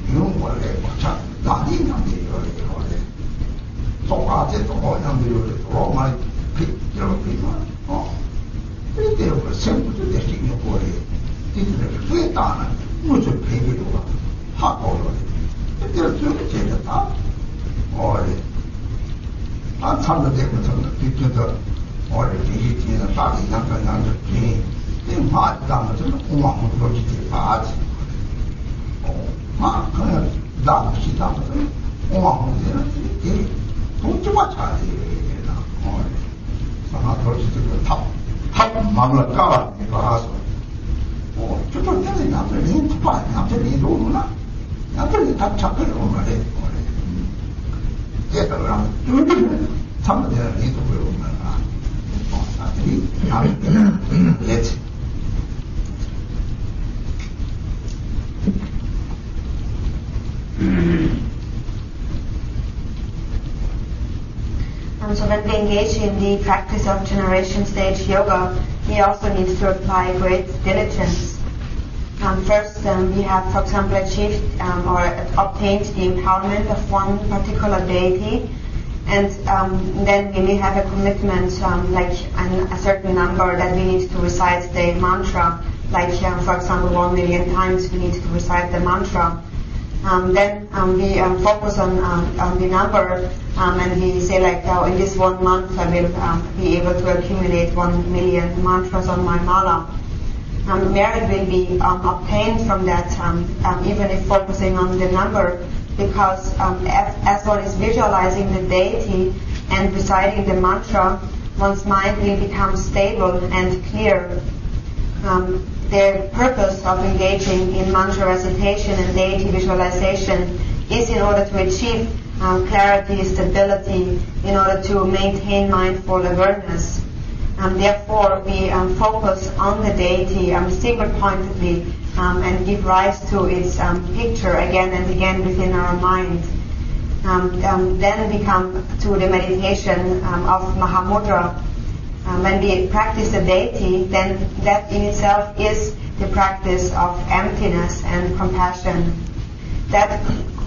유무가 내고 참 나니는 이거를 똑같이 또 뭐냐면 로마의 이렇게만 이때 그 생부터 내시는 거에 이들을 후회다는 무슨 배기로가 하고 이때 좀 제대다 한 3년 되면서 뒤에서 뒤에는 딱이 양쪽 뒤에 마지막에 공항을 돌리지 마지 막 그냥 나무시 나무서 공항을 되는 동지가 잘 되나 하나 돌리지 탑 막을 까가 가서 저쪽 때문에 남들이 투파 남들이 오구나 남들이 다 잡혀요 말해 얘들아 참들이 니도 보여오면 나들이 남들이 예지 So when we engage in the practice of generation stage yoga, we also need to apply great diligence. First, we have, for example, achieved or obtained the empowerment of one particular deity, and then we may have a commitment, like a certain number that we need to recite the mantra, like for example 1 million times we need to recite the mantra. Then we focus on the number and we say like, now in this 1 month I will be able to accumulate 1 million mantras on my mala. Merit will be obtained from that, even if focusing on the number, because as one is visualizing the deity and reciting the mantra, one's mind will become stable and clear. The purpose of engaging in mantra recitation and deity visualization is in order to achieve clarity, stability, in order to maintain mindful awareness. Therefore, we focus on the deity single-pointedly and give rise to its picture again and again within our mind. Then we come to the meditation of Mahamudra. When we practice the deity, then that in itself is the practice of emptiness and compassion. That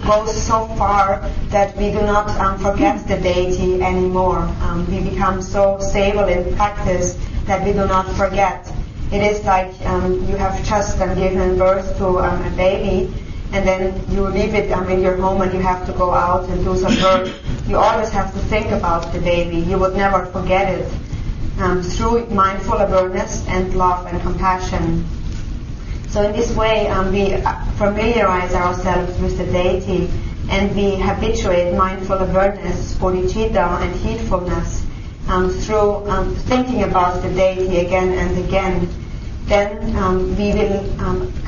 goes so far that we do not forget the deity anymore. We become so stable in practice that we do not forget. It is like you have just given birth to a baby, and then you leave it in your home and you have to go out and do some work. You always have to think about the baby. You would never forget it. Through mindful awareness and love and compassion. So in this way, we familiarize ourselves with the deity, and we habituate mindful awareness, bodhicitta, and heedfulness through thinking about the deity again and again. Then we will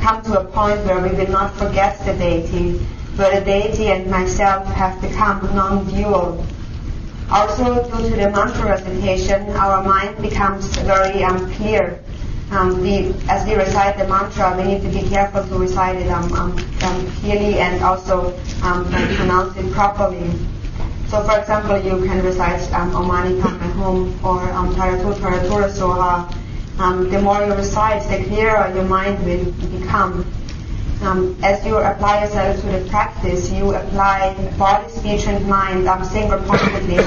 come to a point where we will not forget the deity, where the deity and myself have become non-dual. Also, due to the mantra recitation, our mind becomes very clear. As we recite the mantra, we need to be careful to recite it clearly and also pronounce it properly. So, for example, you can recite Om Mani Padme Hum or Taratura Soha. The more you recite, the clearer your mind will become. As you apply yourself to the practice, you apply body, speech, and mind single-pointedly,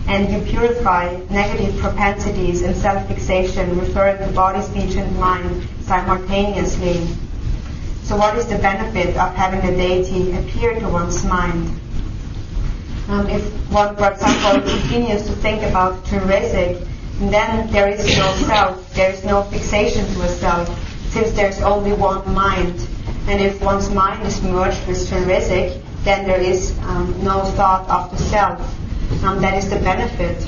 and you purify negative propensities and self-fixation, referring to body, speech, and mind simultaneously. So what is the benefit of having the deity appear to one's mind? If one, for example, continues to think about Trinrezig, then there is no self, there is no fixation to a self, since there's only one mind. And if one's mind is merged with Trinrezig, then there is no thought of the self. That is the benefit.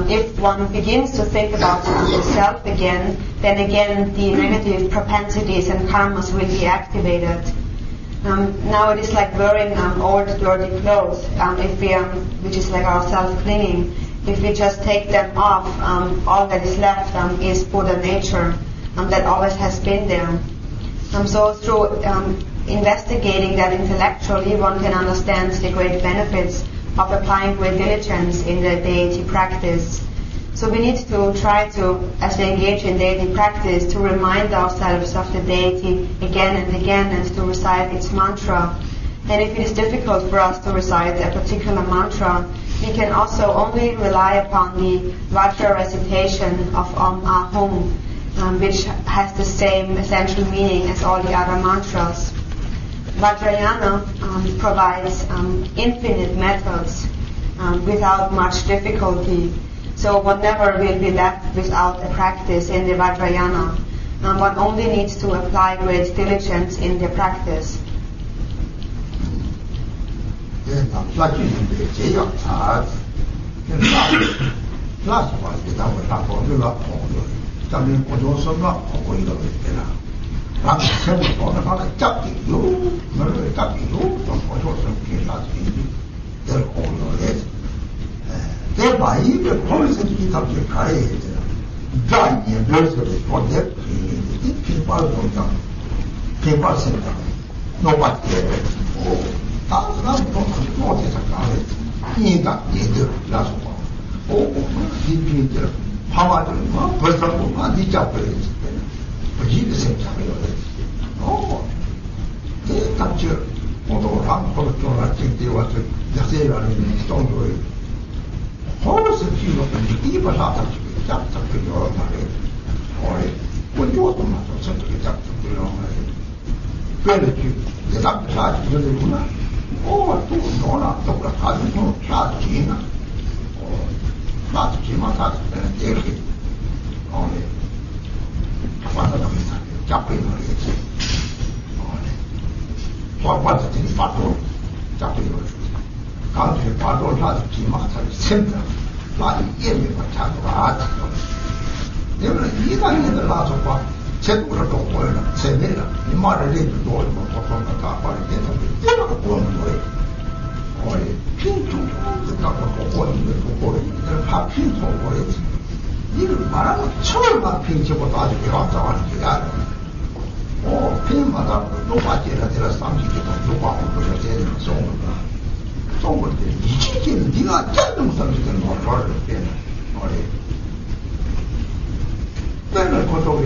If one begins to think about the self again, then again the negative propensities and karmas will be activated. Now it is like wearing old dirty clothes, which is like our self-clinging. If we just take them off, all that is left is Buddha nature that always has been there. So through investigating that intellectually, one can understand the great benefits of applying great diligence in the deity practice. So we need to try to, as we engage in deity practice, to remind ourselves of the deity again and again and to recite its mantra. And if it is difficult for us to recite a particular mantra, we can also only rely upon the Vajra recitation of Om Ahum, which has the same essential meaning as all the other mantras. Vajrayana provides infinite methods without much difficulty. So one never will be left without a practice in the Vajrayana. One only needs to apply great diligence in the practice. Thereby, the policy of the Kare, dying nursery for that, people say, nobody cares. Oh, that's not a car. He got the last one. Oh, he did the power of person, the Japanese. But he the same time. Oh, they capture, although I'm for I think they were the same in Stone Way. Horse and few of them, even after you got to be your money, or when you want to matter, something got to be your money. Very few, the doctor charged the Luna, or two Nona, Dr. Cosmo, charged Gina, or not Gima, and David, only one of them jumping on it. So what's the thing, Pato, jumping on it. Country Pato has Gima, center. 많이 예민한 자도가 내가 이단에서 나서봐 제도를 또 보여라 세배라 이 말을 해도 놀고 보통가 다 버리게 되는 내가 보는 거예요. 어이 핀투 갖고 보고 있는 거 보이는 다 핀투 보이지. 이걸 말하면 처음만 핑치고도 아주 배웠다고 게 알아. 핑마다 누가 제라 삼지기도 누가 오고서 제일 쏜 건데 이치기는 네가 짧은 삼지기는 뭐를 빼는 머리. 때는 그쪽에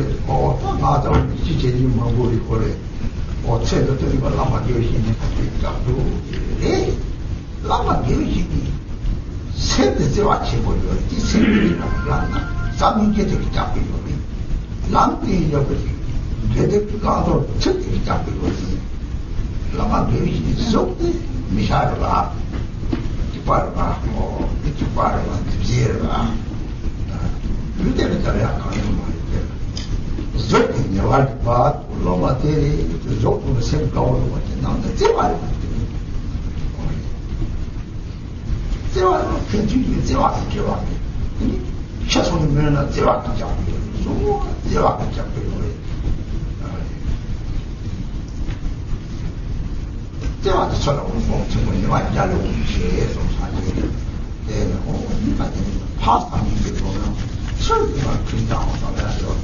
나도 지체지 뭐고리 그래. 어째도 저기가 라마 교신이 잡고 예. 라마 교신이 세대세 와치고요. 이 세대라는 삼인계적이 잡고 있거든. 남편이 여기지. 대대가도 첫째 잡고 있거든. 라마 교신이 속대 미샤르가 기빠르가 기빠르가 지혜가 그때는 잘해야 하는 말이야. 속대 여할 봐 로마 대리 속도는 생각하고 같은 남자 제발 제와는 괜찮게 제와서 제와. 최소한 면은 제와도 잡고 있고, 제와도 잡고 있고. 제와도 쳐다보고, 정말 많이 잘하고 계속 사지. 니가 파스타는 보면 설계가 긴장하고 나가서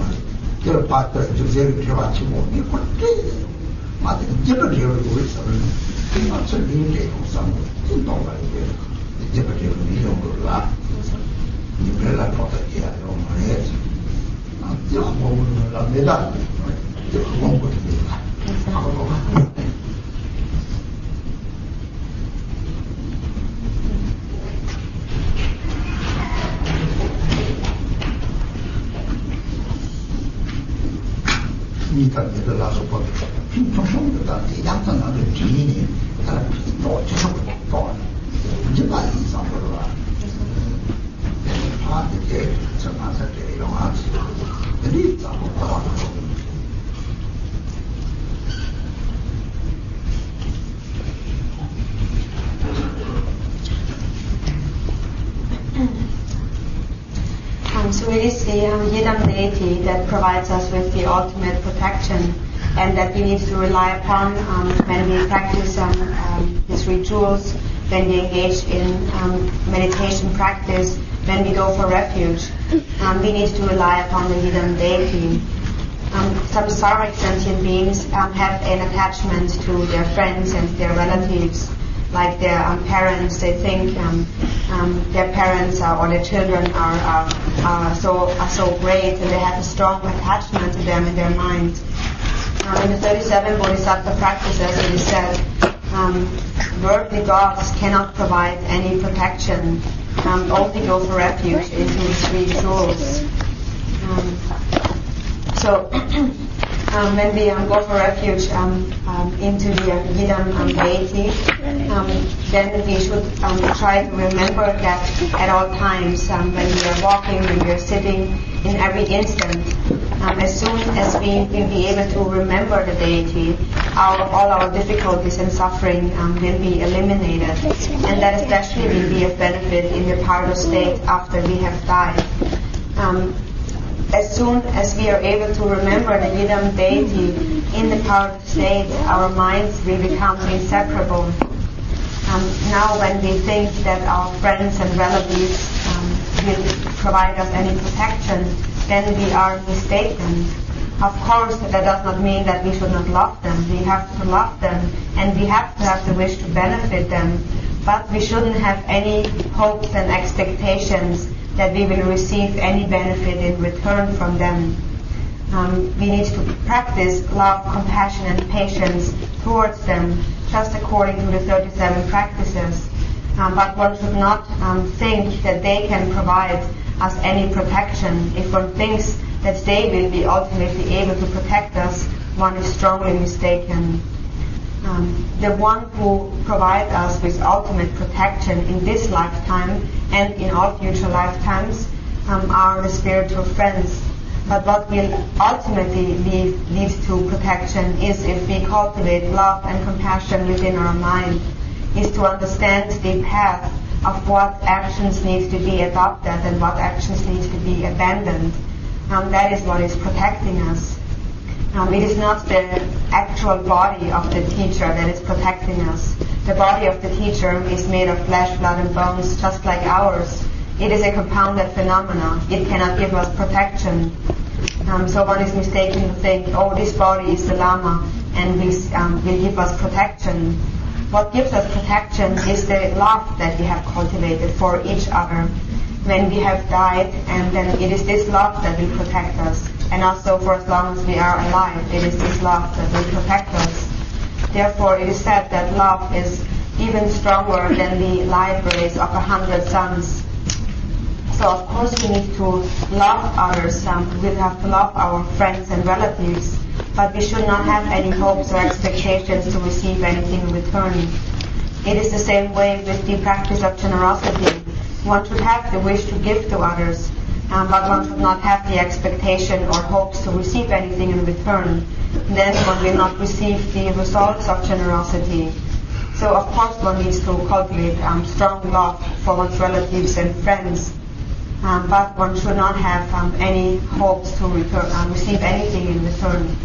제가 봤더니 저제를 들어가지고 니 그렇게 맞아. 제가 배우고 있어요. 그냥 설계를 용서하고 진동을 해요. 제가 지금 이런 거가 이별날 어떻게 해야 되는 말이에요. 제가 먹는 걸 매달 제가 먹고 있습니다. 일단 얘들 나서 보면 평소보다 양산하는 기인이 다른 또 저쪽으로 또 이제까지 이상으로 와. 파한테 정한살 때 이런 아지. 근데 자꾸 나와서 So it is the Yidam deity that provides us with the ultimate protection, and that we need to rely upon when we practice his rituals, when we engage in meditation practice, when we go for refuge. We need to rely upon the Yidam deity. Samsaric sentient beings have an attachment to their friends and their relatives. Like their parents, they think their parents or their children are so great, and they have a strong attachment to them in their mind. In the 37 Bodhisattva practices, it is said, worldly gods cannot provide any protection, only go for refuge into these three jewels. So when we go for refuge into the Yidam deity, then we should try to remember that at all times, when we are walking, when we are sitting, in every instant. As soon as we will be able to remember the deity, all our difficulties and suffering will be eliminated, and that especially will be of benefit in the Pardo state after we have died. As soon as we are able to remember the Yidam deity in the Pardo state, our minds will become inseparable. Now when we think that our friends and relatives will provide us any protection, then we are mistaken. Of course, that does not mean that we should not love them. We have to love them, and we have to have the wish to benefit them. But we shouldn't have any hopes and expectations that we will receive any benefit in return from them. We need to practice love, compassion, and patience towards them, just according to the 37 practices. But one should not think that they can provide us any protection. If one thinks that they will be ultimately able to protect us, one is strongly mistaken. The one who provides us with ultimate protection in this lifetime and in all future lifetimes are the spiritual friends. But what will ultimately lead to protection is if we cultivate love and compassion within our mind, is to understand the path of what actions need to be adopted and what actions need to be abandoned. That is what is protecting us. It is not the actual body of the teacher that is protecting us. The body of the teacher is made of flesh, blood, and bones, just like ours. it is a compounded phenomena. It cannot give us protection. So one is mistaken to think, oh, this body is the Lama and this will give us protection. What gives us protection is the love that we have cultivated for each other. When we have died, and then it is this love that will protect us. And also for as long as we are alive, it is this love that will protect us. Therefore, it is said that love is even stronger than the light rays of 100 suns. So of course we need to love others. We have to love our friends and relatives, but we should not have any hopes or expectations to receive anything in return. It is the same way with the practice of generosity. One should have the wish to give to others, but one should not have the expectation or hopes to receive anything in return. Then one will not receive the results of generosity. So of course one needs to cultivate strong love for one's relatives and friends, but one should not have any hopes to receive anything in return.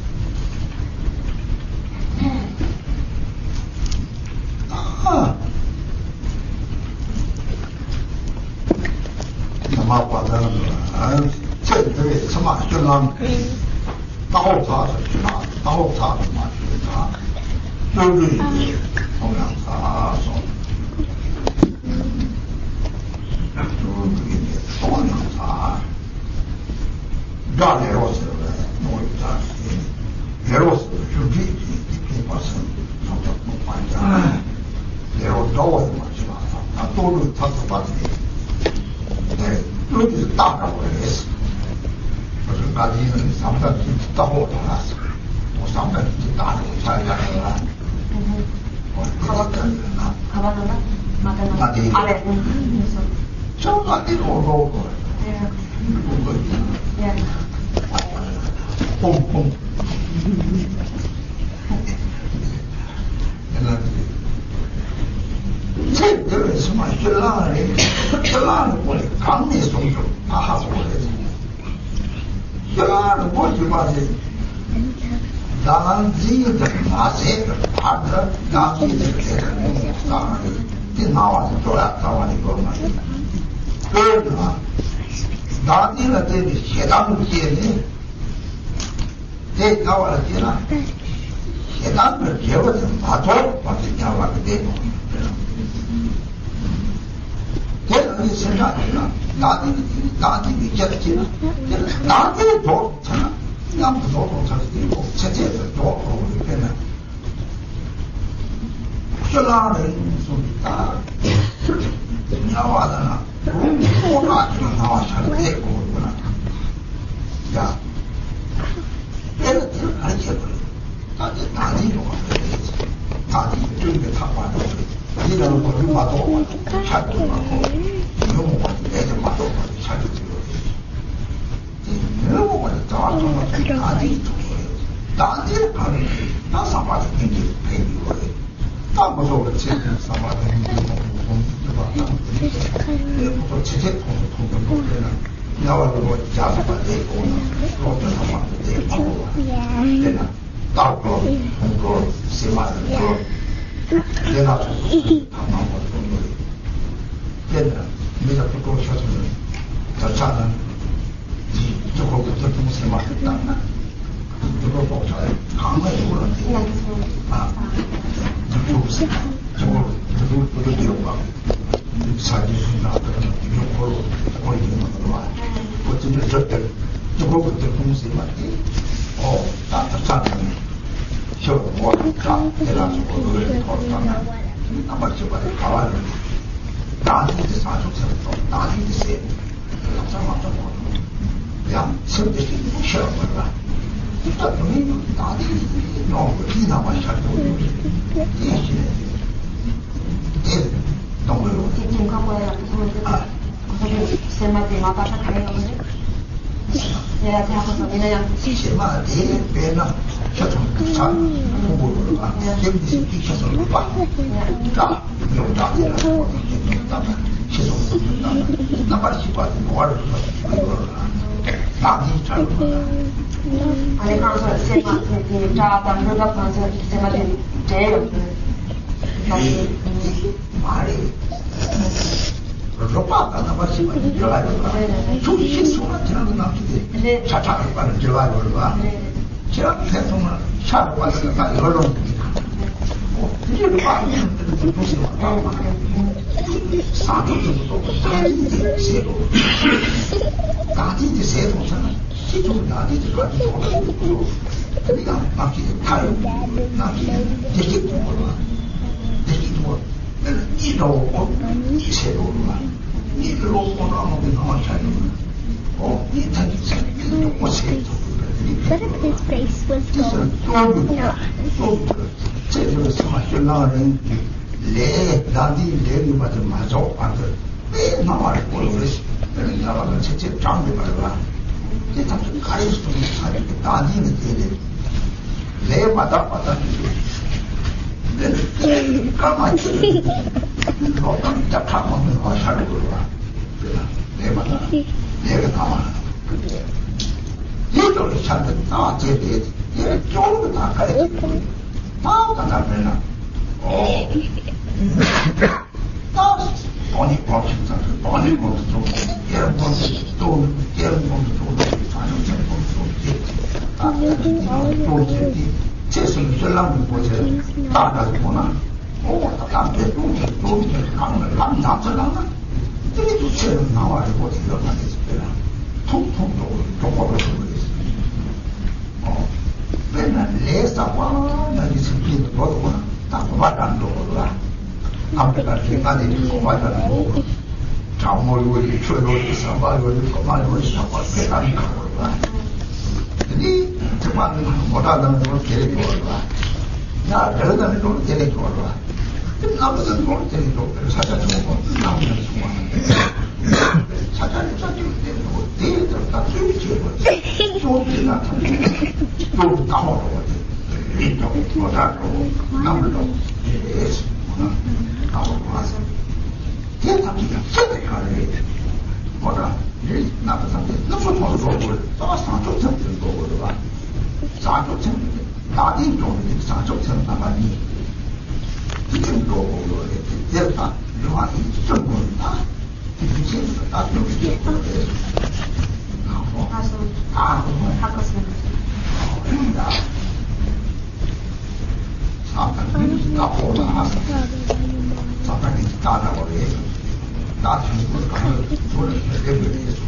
로빠가 마시면 들어가요. 좀 실수가 지나고 남기대. 차차를 빠는 들어가요. 제가 대통령 차를 빠졌다가 언론입니다. 이제는 빠지는 데는 도시로 왔다. 사도적으로 나딘지 세로. 나딘지 세로서는 시중 나딘지 가지고 우리가 막히게 타요. 남기게 대기도 몰라. 대기도 몰라. 이로 오고 이세로 와. 이로 오고 나오면 나만 차요. 이 타기서 이로 오세요. What if his face was gold? 제대로 생활하려는 내 나디 내리 맞은 마저 안들 왜 나와를 보여버렸어. 그런 나와는 제체 장비 말이야. 이제 당신 가릴 수 있는 사람이 나디는 되네. 내 마다 내는 까마치 너는 잡아먹는 화살을 걸어와. 내 마다 내가 나와는 얘도 찾는 나 제대 얘 쪼는 다 가르치고 다음다 나면은 나 bonnie options are bonnie goes to get to 최선을 전랑을 보세요. 따라주거나 나한테 또 남자랑은 이게 주체는 나와야 보지 일어나겠습니다. 통통도 조건을 쓰고 있어요. 맨날 내사와 나이 스피드 보거나 딱 맞안 보거나 앞에가 중간에 있고 맞안 보고 장모유리 추로리 사바유리 꼬마유리 사바 배가리 가거나 근데 정말 못하는 걸 데리고와 나 저러다는 걸 데리고와 나보다는 걸 데리고 사자 주고 나오면 좋아하는데 사자를 짜주고 데리고 데리고 다 쫄지고 쫄지 나타나고 쫄 까먹어 이쪽 못하고 나물로 예스 나오고 와서 대답이가 세대가를 뭐라 나쁜 상태 너무 더러워 사조청들 보고 봐 사조청 나딘 쪽에 사조청 나가니 이쪽 보고 대파 요한이 정보다 이제 나도 이제 하고 바꿨습니다. 사탄이 나보다 하서 사탄이 따라오래 나중에 가서 돈을 내버려서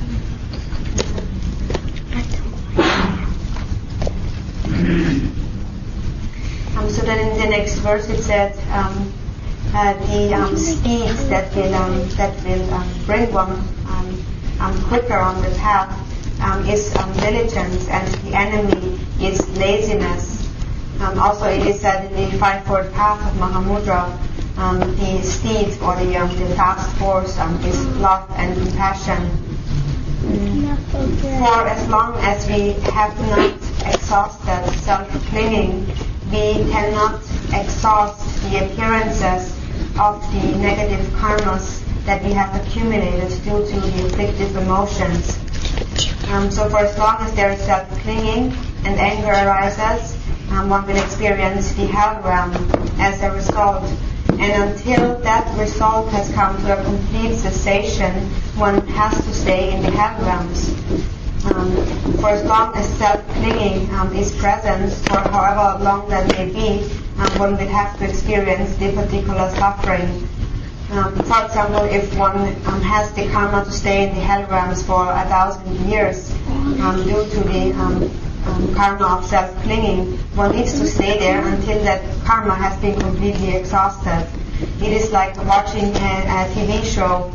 So then in the next verse it said the steeds that will bring one quicker on the path is diligence, and the enemy is laziness. Also it is said in the fivefold path of Mahamudra, the steeds or the fast horse is love and compassion. For as long as we have not exhausted self-clinging, we cannot exhaust the appearances of the negative karmas that we have accumulated due to the afflictive emotions. So for as long as there is self-clinging and anger arises, one will experience the hell realm as a result. And until that result has come to a complete cessation, one has to stay in the hell realms. For as long as self-clinging is present, for however long that may be, one will have to experience the particular suffering. For example, if one has the karma to stay in the hell realms for 1,000 years due to the karma of self-clinging, one needs to stay there until that karma has been completely exhausted. It is like watching a TV show.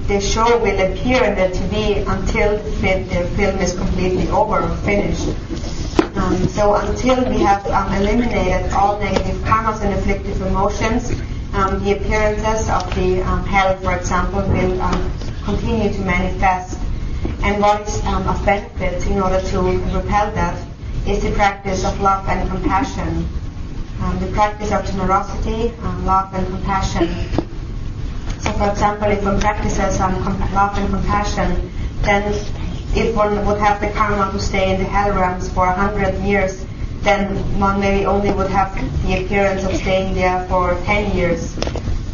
The show will appear in the TV until the film is completely over or finished. So until we have eliminated all negative karmas and afflictive emotions, the appearances of the hell, for example, will continue to manifest. And what is of benefit in order to repel that is the practice of love and compassion. The practice of generosity, love and compassion. So for example, if one practices love and compassion, then if one would have the karma to stay in the hell realms for 100 years, then one maybe only would have the appearance of staying there for 10 years.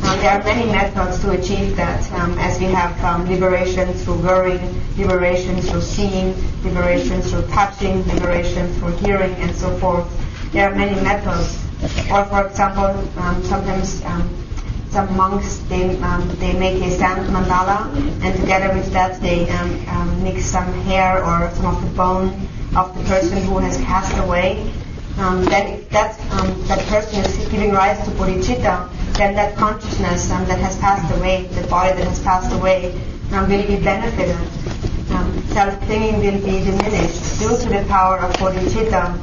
There are many methods to achieve that, as we have liberation through worrying, liberation through seeing, liberation through touching, liberation through hearing, and so forth. There are many methods. Or, for example, sometimes some monks, they make a sand mandala, and together with that they mix some hair or some of the bone of the person who has passed away. Then if that person is giving rise to bodhicitta, then that consciousness that has passed away, the body that has passed away, will be benefited. Self-clinging will be diminished due to the power of bodhicitta.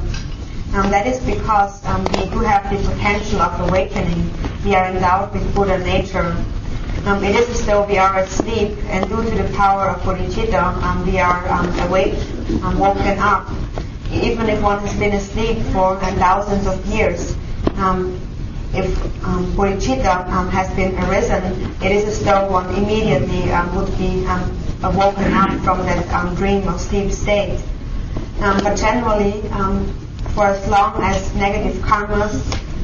That is because we do have the potential of awakening. We are endowed with Buddha nature. It is as though we are asleep, and due to the power of bodhicitta, we are awake, woken up. Even if one has been asleep for thousands of years, if bodhicitta has been arisen, it is as though one immediately would be woken up from that dream or sleep state. But generally, for as long as negative karmas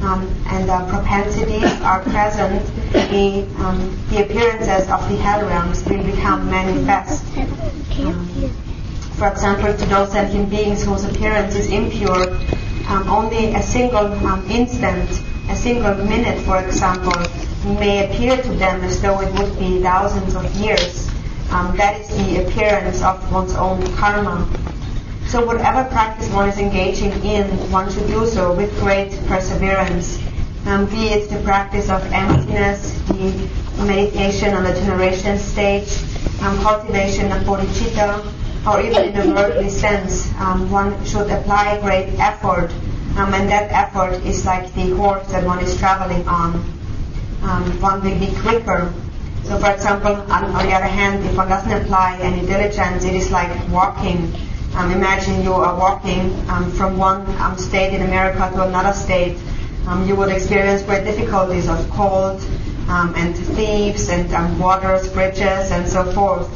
and propensities are present, the appearances of the hell realms will become manifest. For example, to those sentient beings whose appearance is impure, only a single instant, a single minute, for example, may appear to them as though it would be thousands of years. That is the appearance of one's own karma. So whatever practice one is engaging in, one should do so with great perseverance. Be it the practice of emptiness, the meditation on the generation stage, cultivation of bodhicitta, or even in a worldly sense, one should apply great effort, and that effort is like the horse that one is traveling on. One will be quicker. So for example, on the other hand, if one doesn't apply any diligence, it is like walking. Imagine you are walking from one state in America to another state. You would experience great difficulties of cold and thieves and waters, bridges, and so forth.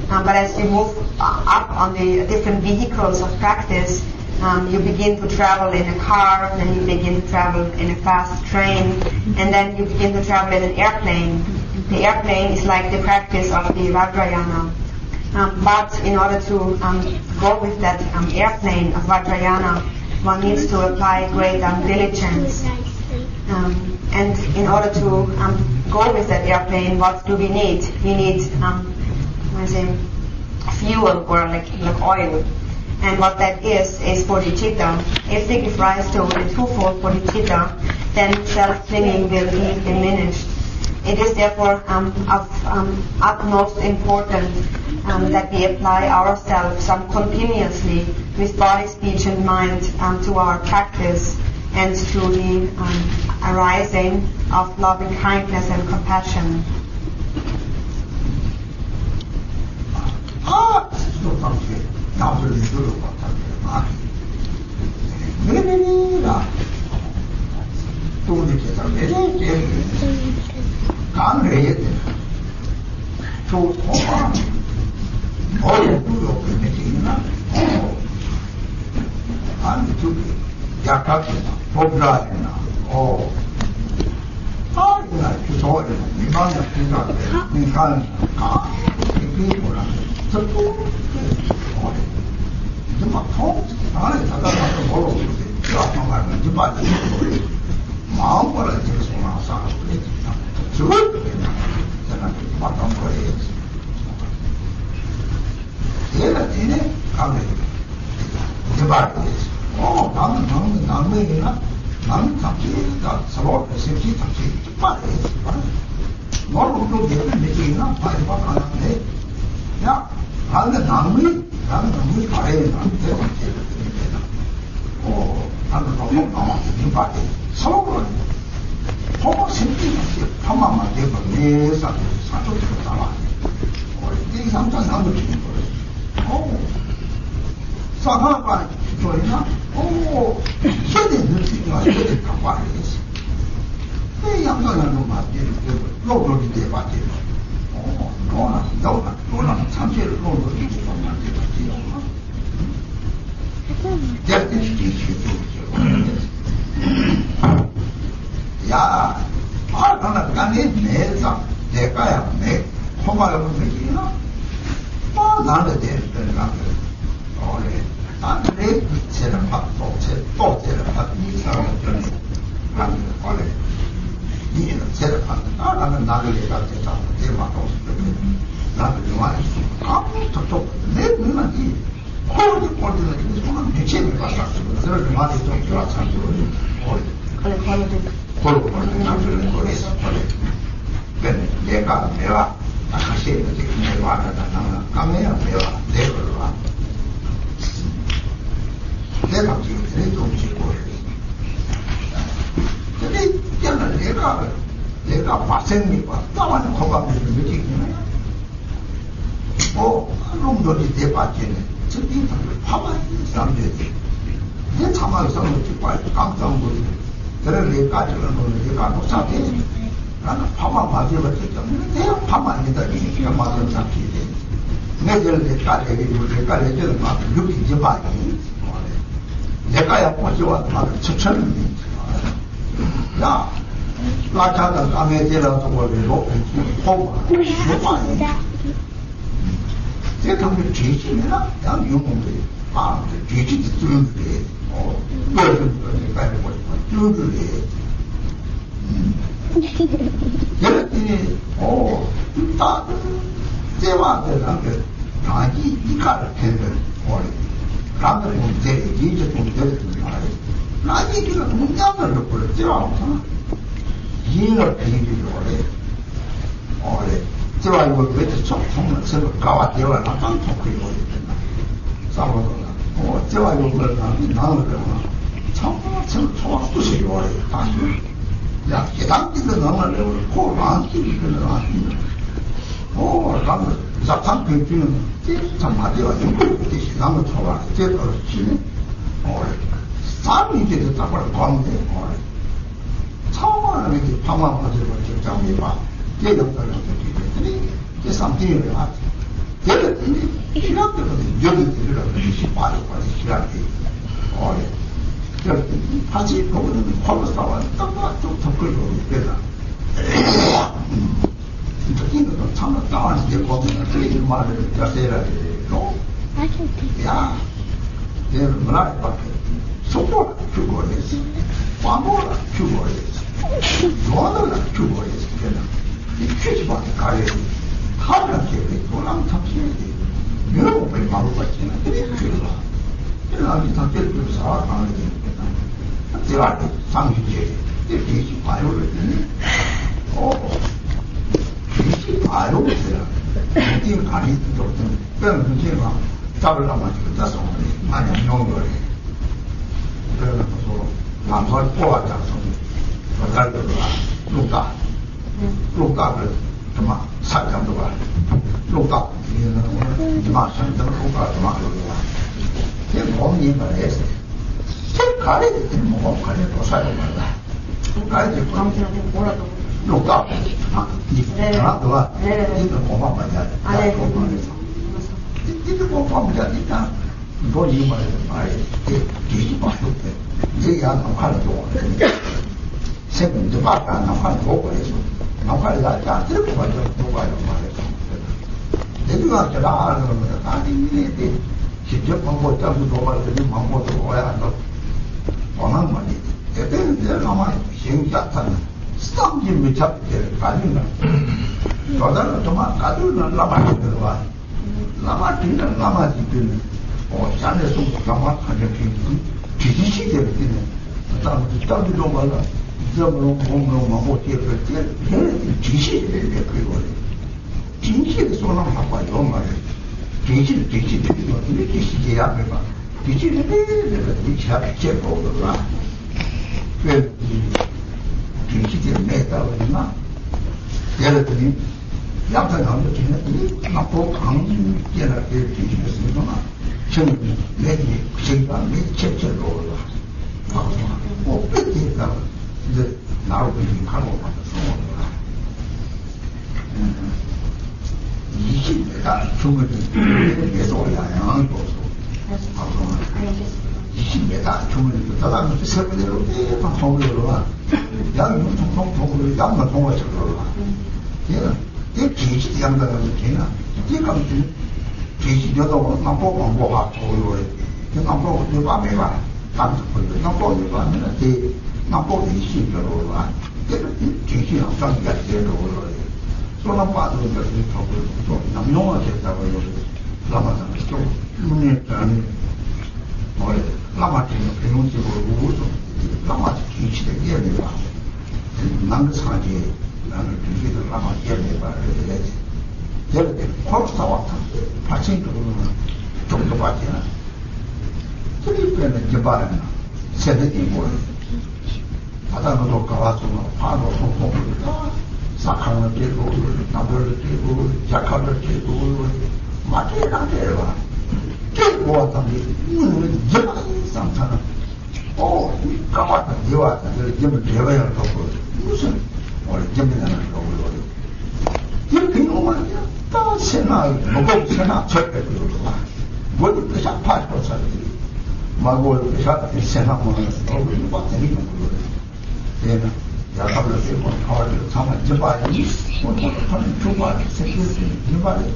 But as you move up on the different vehicles of practice, you begin to travel in a car, then you begin to travel in a fast train, and then you begin to travel in an airplane. The airplane is like the practice of the Vajrayana. But in order to go with that airplane of Vajrayana, one needs to apply great diligence. And in order to go with that airplane, what do we need? We need fuel or like oil. And what that is bodhicitta. If we give rise to the twofold bodhicitta, then self-clinging will be diminished. It is therefore of utmost importance that we apply ourselves continuously with body, speech, and mind to our practice and to the arising of loving kindness and compassion. 나는 되는 원래 나는 세상 받고 또 세상 받고 이 사람은 저는 나는 원래 이는 세상 받고 나는 나를 내가 됐다 대마도 나는 영화에 아무것도 또 내 눈은 이 꼴드는 손은 대체를 봤다 그래서 영화에 좀 좋았잖아 꼴드 나를 거래서 근데 내가 매와 아카시에는 지금 내가 나는 까매야 매와 내가 와 내가 지금 좀 짓고 근데 이제는 내가 마생님과 따와는 고감을 느끼기는 놈들이 대받지는 저기 파마이 사람들이 내 차마에 서는 찍고 깜짝으로 그래 내까지는 오늘 내가 녹사대 나는 파마 맞으면 내가 파마 아니다 이렇게 맞으면 잡히지 내가 내가 내저는 막 육이 집안이 내가야 꼬지와도 막 추천은 야 라차는 감에 대라서 버리고 호마 제가 그 죄지면은 양 용공들이 죄지도 뚫는데 뭐든 내가 해보고 뚫는데 그랬더니 다 제와들은 그 자기 이가를 펴는 거리 남들은 좀 되게 이제 좀 되는 말이 나지 그런 문장을 넣고 제와서 이인을 비비를 원래 제와 이거 그래도 총통을 서로 가와 대화 나간 토크를 보여준다 싸워서 제와 이거 그걸 나는 그러나 정말 서로 좋아 부시기 원래 다시 야, 계단기도 너무 코를 안 끼고 안 나는 잡상 병주는 참 맞아가지고 그때 나무 초가 제대로 치네 사람이 이제 됐다고 가는데 처음에는 이렇게 파마 맞으고 장미 봐 대답을 했더니 이제 삼티를 하지 얘를 시간 때문에 여기 들으라고 빠지고 시간이 다시 거기는 화로 싸워 좀 덮걸고 있겠다 이거는 참 나와서 이제 보면 그 말을 자세라 해도 야 내가 뭐라 해봐 속보라 죽어야지 광고라 죽어야지 요하느라 죽어야지 이 취지밖에 가야지 하루랑 계획 도랑 탑시해야지 여러 번 바로 받지는 그래 그래서 다 때리고 살아가는 게 제가 상식제 대시 바이올을 했더니 대시 바이올을 해야 이게 간이 좋거든 그런 문제가 답을 남아지고 따서 많이 용도를 그래서 남설 뽑았잖아 어떨 룩각을 정말 살점도가 룩각 이는 마찬가지로 룩각을 막으려고 제 몸이 말해서 가래야 돼, 뭐, 가래도 사용한다. 가래지, 룩각, 하나도가, 이들 고만 맞아야 돼. 이들 고만 맞아야 되니까, 너 이 말해, 뒤지 마요. 이게 안 나가는 거. 세금도 막 안 나가는 거, 그래서. 나가야 돼, 안 들고 가죠. 누가요, 말해서. 내가 저라 하는 거는, 아니, 직접 방법 짜고 도와주는 방법도 와야 한다. 원하는 말이 그때는 내가 아마 시행자탄 스tam지 미착제 가지나 저다는 정말 가지는 라마지 들어와 라마지는 라마지는 산에서 가만 가져가는 지지시대를 뛰는 그다음 스tam지 좀 말라 이점으로 몸으로 못해 그때 지시를 그리고 진실의 소나무 바꿔요 말이야 지시를 이렇게 시제야 해봐 지지를 내가 지지하게 제거하더라. 왜 지지를 내다고 했나? 예를 들면 양산 나오는 지냈더니 나보고 강제나 지지를 쓰거나 저는 내기 생각 내 체체로 올라. 뺏기다고 이제 나로 그냥 가고 받아서 올라. 20m 주문을 계속 양양도서 20m 주문을 따라가면서 세번대로 계속 통으로 와. 양은 통으로 양만 통으로 들어와. 얘는 얘 계시 양다가서 걔는 얘가 무슨 계시려도 남보고 뭐하 좋아요. 남보고 누가 매가 딱 듣고 남보고 누가 하면 돼. 남보고 이시려로 와. 계시랑 상기가 되려고 그래요. 소나 빠지는 것이 더 남용하게 했다고요. 라마상 좀 문제는 뭐래 라마티는 배운식으로 우선 라마티 기시대 이해해봐. 남사지 나는 기시대 라마티 이해해봐. 예를 들어 코스타와타 파친도는 좀더 빠지나. 필리핀은 개발하는 세대이 뭐래. 바다도 가와서 파도 통통을 사카를 끼고 나무를 끼고 자카를 끼고 마트에다 데려와 끼고 왔더니 이제만 상사는 까맣다 이와서 이제만 데려야 하고 무슨 원래 점이라는 거고 이렇게 이놈은 다 세나 먹고 세나 절대 그러고 뭐지 그 샤파도 살지 마고 그 샤파 세나 뭐는 얼굴이 맞는 거고 얘는 야합을 쓰고 가을을 참아 저발이 하는 조발 세계적인 저발이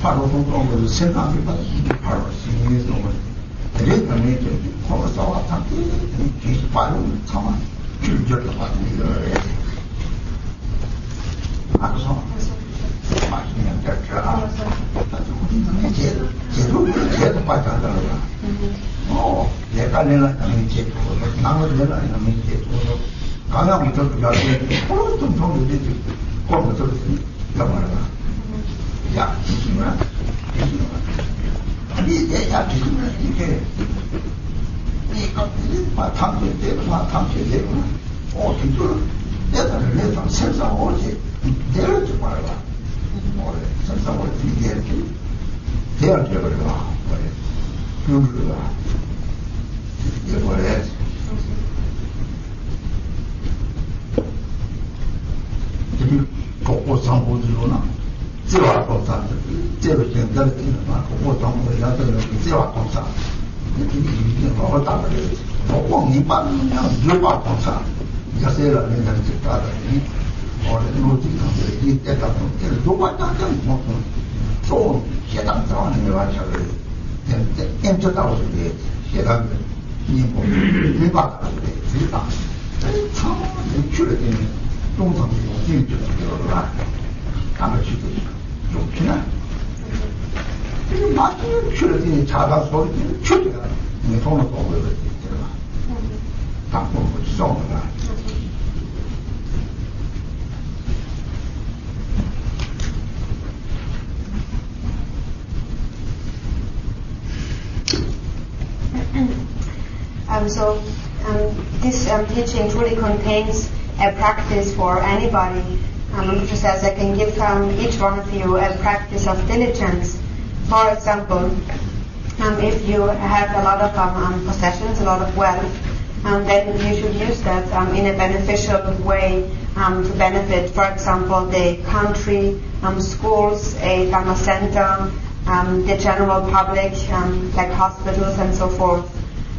바로 동동으로 생각이 바로 시민의 동을 대리점에 코로나와 함께 기발을 참아 줄줄로 받는 거예요. 알아서 맛있는 데가 제도 빠져나가라. 내가 제도 나는 내가 제도 강양부터 가서 좀 정리되지. 거기서 가봐라. 야, 지금은 아니 내가 지금은 이게 이거 탐지되고 진짜 내가 세상 오지 내려지 말라. 뭐래 세상 오지 내려지 대야지 그래가 뭐래 그거가 이게 뭐래 고상보지로나 지와공사 제로쟁자를 뛰는 고상보지로나 지와공사 이게 뭐가 다르게 고공이만 유바공사 야세라 내가 직다다 어느 노지는 이 때다 보면 로바다는 무슨 좀 해당 상황에 와서를 엔터다고 그래 해당 이뭐 유바다 그래 참 줄여지는 동상이 진짜로 가만히도 좋지나 이게 맞는 줄여지는 자가 소리는 줄여야 내 돈을 또 올려야 되잖아. 딱 보고 쏘는다. This teaching truly contains a practice for anybody. Buddha says I can give each one of you a practice of diligence. For example, if you have a lot of possessions, a lot of wealth, then you should use that in a beneficial way to benefit, for example, the country, schools, a Dharma center, the general public, like hospitals and so forth.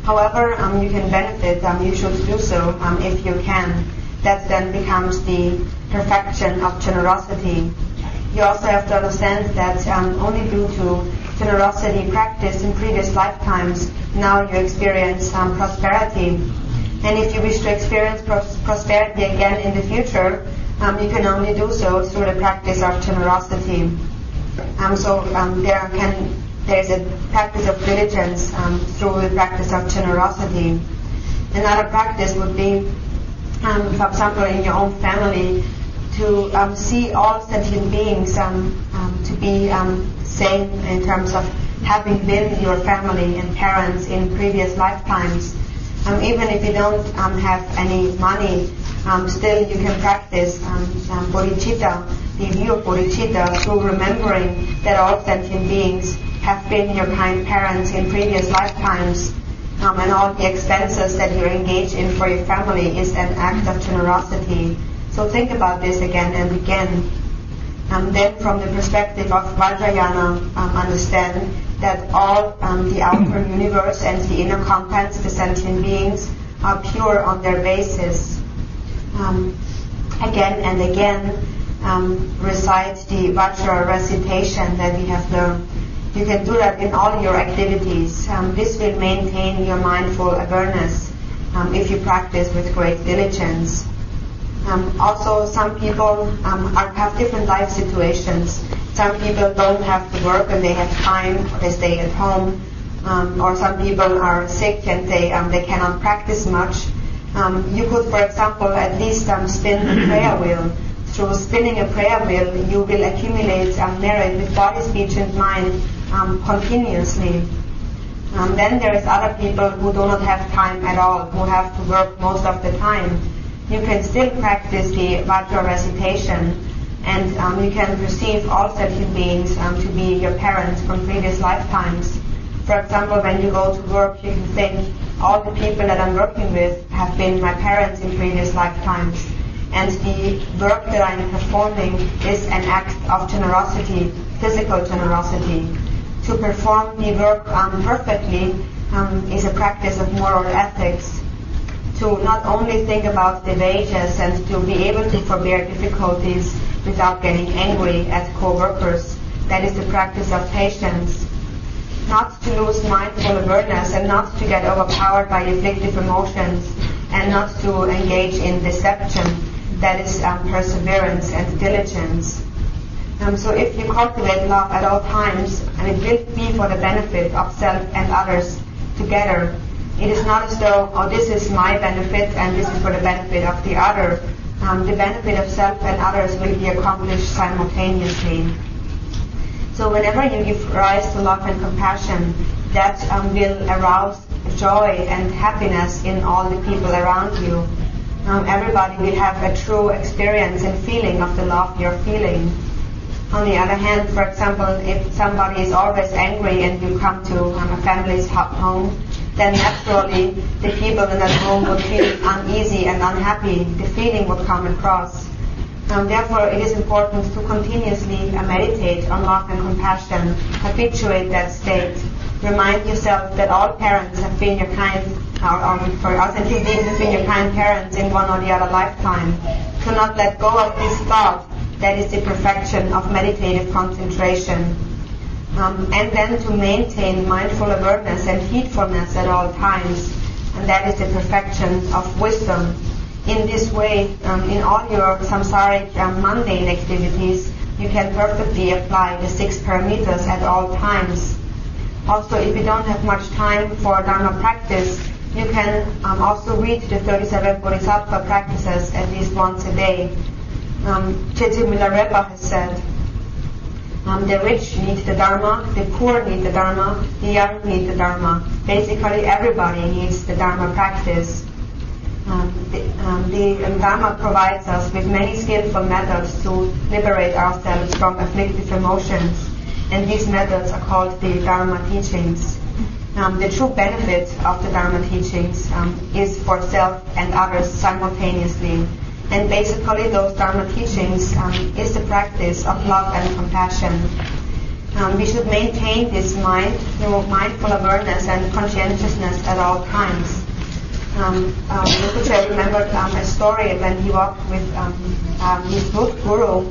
However, you can benefit, you should do so if you can. That then becomes the perfection of generosity. You also have to understand that only due to generosity practiced in previous lifetimes, now you experience prosperity. And if you wish to experience prosperity again in the future, you can only do so through the practice of generosity. There is a practice of diligence through the practice of generosity. Another practice would be, for example, in your own family, to see all sentient beings to be same in terms of having been your family and parents in previous lifetimes. Even if you don't have any money, still you can practice bodhicitta, the view of bodhicitta, through remembering that all sentient beings have been your kind parents in previous lifetimes. And all the expenses that you engage in for your family is an act of generosity. So think about this again and again. Then from the perspective of Vajrayana, understand that all the outer universe and the inner contents, the sentient beings, are pure on their basis. Again and again, recite the Vajra recitation that we have learned. You can do that in all your activities. This will maintain your mindful awareness if you practice with great diligence. Also, some people have different life situations. Some people don't have to work and they have time, they stay at home. Or some people are sick and they cannot practice much. You could, for example, at least spin a prayer wheel. Through spinning a prayer wheel, you will accumulate merit with body, speech, and mind continuously. Then there is other people who do not have time at all, who have to work most of the time. You can still practice the Vajra recitation, and you can perceive all sentient beings to be your parents from previous lifetimes. For example, when you go to work, you can think, all the people that I'm working with have been my parents in previous lifetimes. And the work that I'm performing is an act of generosity, physical generosity. To perform the work perfectly is a practice of moral ethics. To not only think about the wages and to be able to forbear difficulties without getting angry at co-workers, that is the practice of patience. Not to lose mindful awareness and not to get overpowered by afflictive emotions and not to engage in deception, that is perseverance and diligence. So if you cultivate love at all times, and it will be for the benefit of self and others together, it is not as though, oh, this is my benefit and this is for the benefit of the other. The benefit of self and others will be accomplished simultaneously. So whenever you give rise to love and compassion, that will arouse joy and happiness in all the people around you. Everybody will have a true experience and feeling of the love you're feeling. On the other hand, for example, if somebody is always angry and you come to a family's home, then naturally the people in that home would feel uneasy and unhappy. The feeling would come across. Therefore, it is important to continuously meditate on love and compassion, habituate that state. Remind yourself that all parents have been your kind, or for us and beings have been your kind parents in one or the other lifetime. To not let go of this thought, that is the perfection of meditative concentration. And then to maintain mindful awareness and heedfulness at all times, and that is the perfection of wisdom. In this way, in all your samsaric mundane activities, you can perfectly apply the 6 paramitas at all times. Also, if you don't have much time for Dharma practice, you can also read the 37 Bodhisattva practices at least once a day. Chaitanya Milarepa has said, the rich need the Dharma, the poor need the Dharma, the young need the Dharma. Basically, everybody needs the Dharma practice. The Dharma provides us with many skillful methods to liberate ourselves from afflictive emotions, and these methods are called the Dharma teachings. The true benefit of the Dharma teachings is for self and others simultaneously. And basically those Dharma teachings is the practice of love and compassion. We should maintain this mind through mindful awareness and conscientiousness at all times. Rinpoche remembered a story when he walked with his good guru.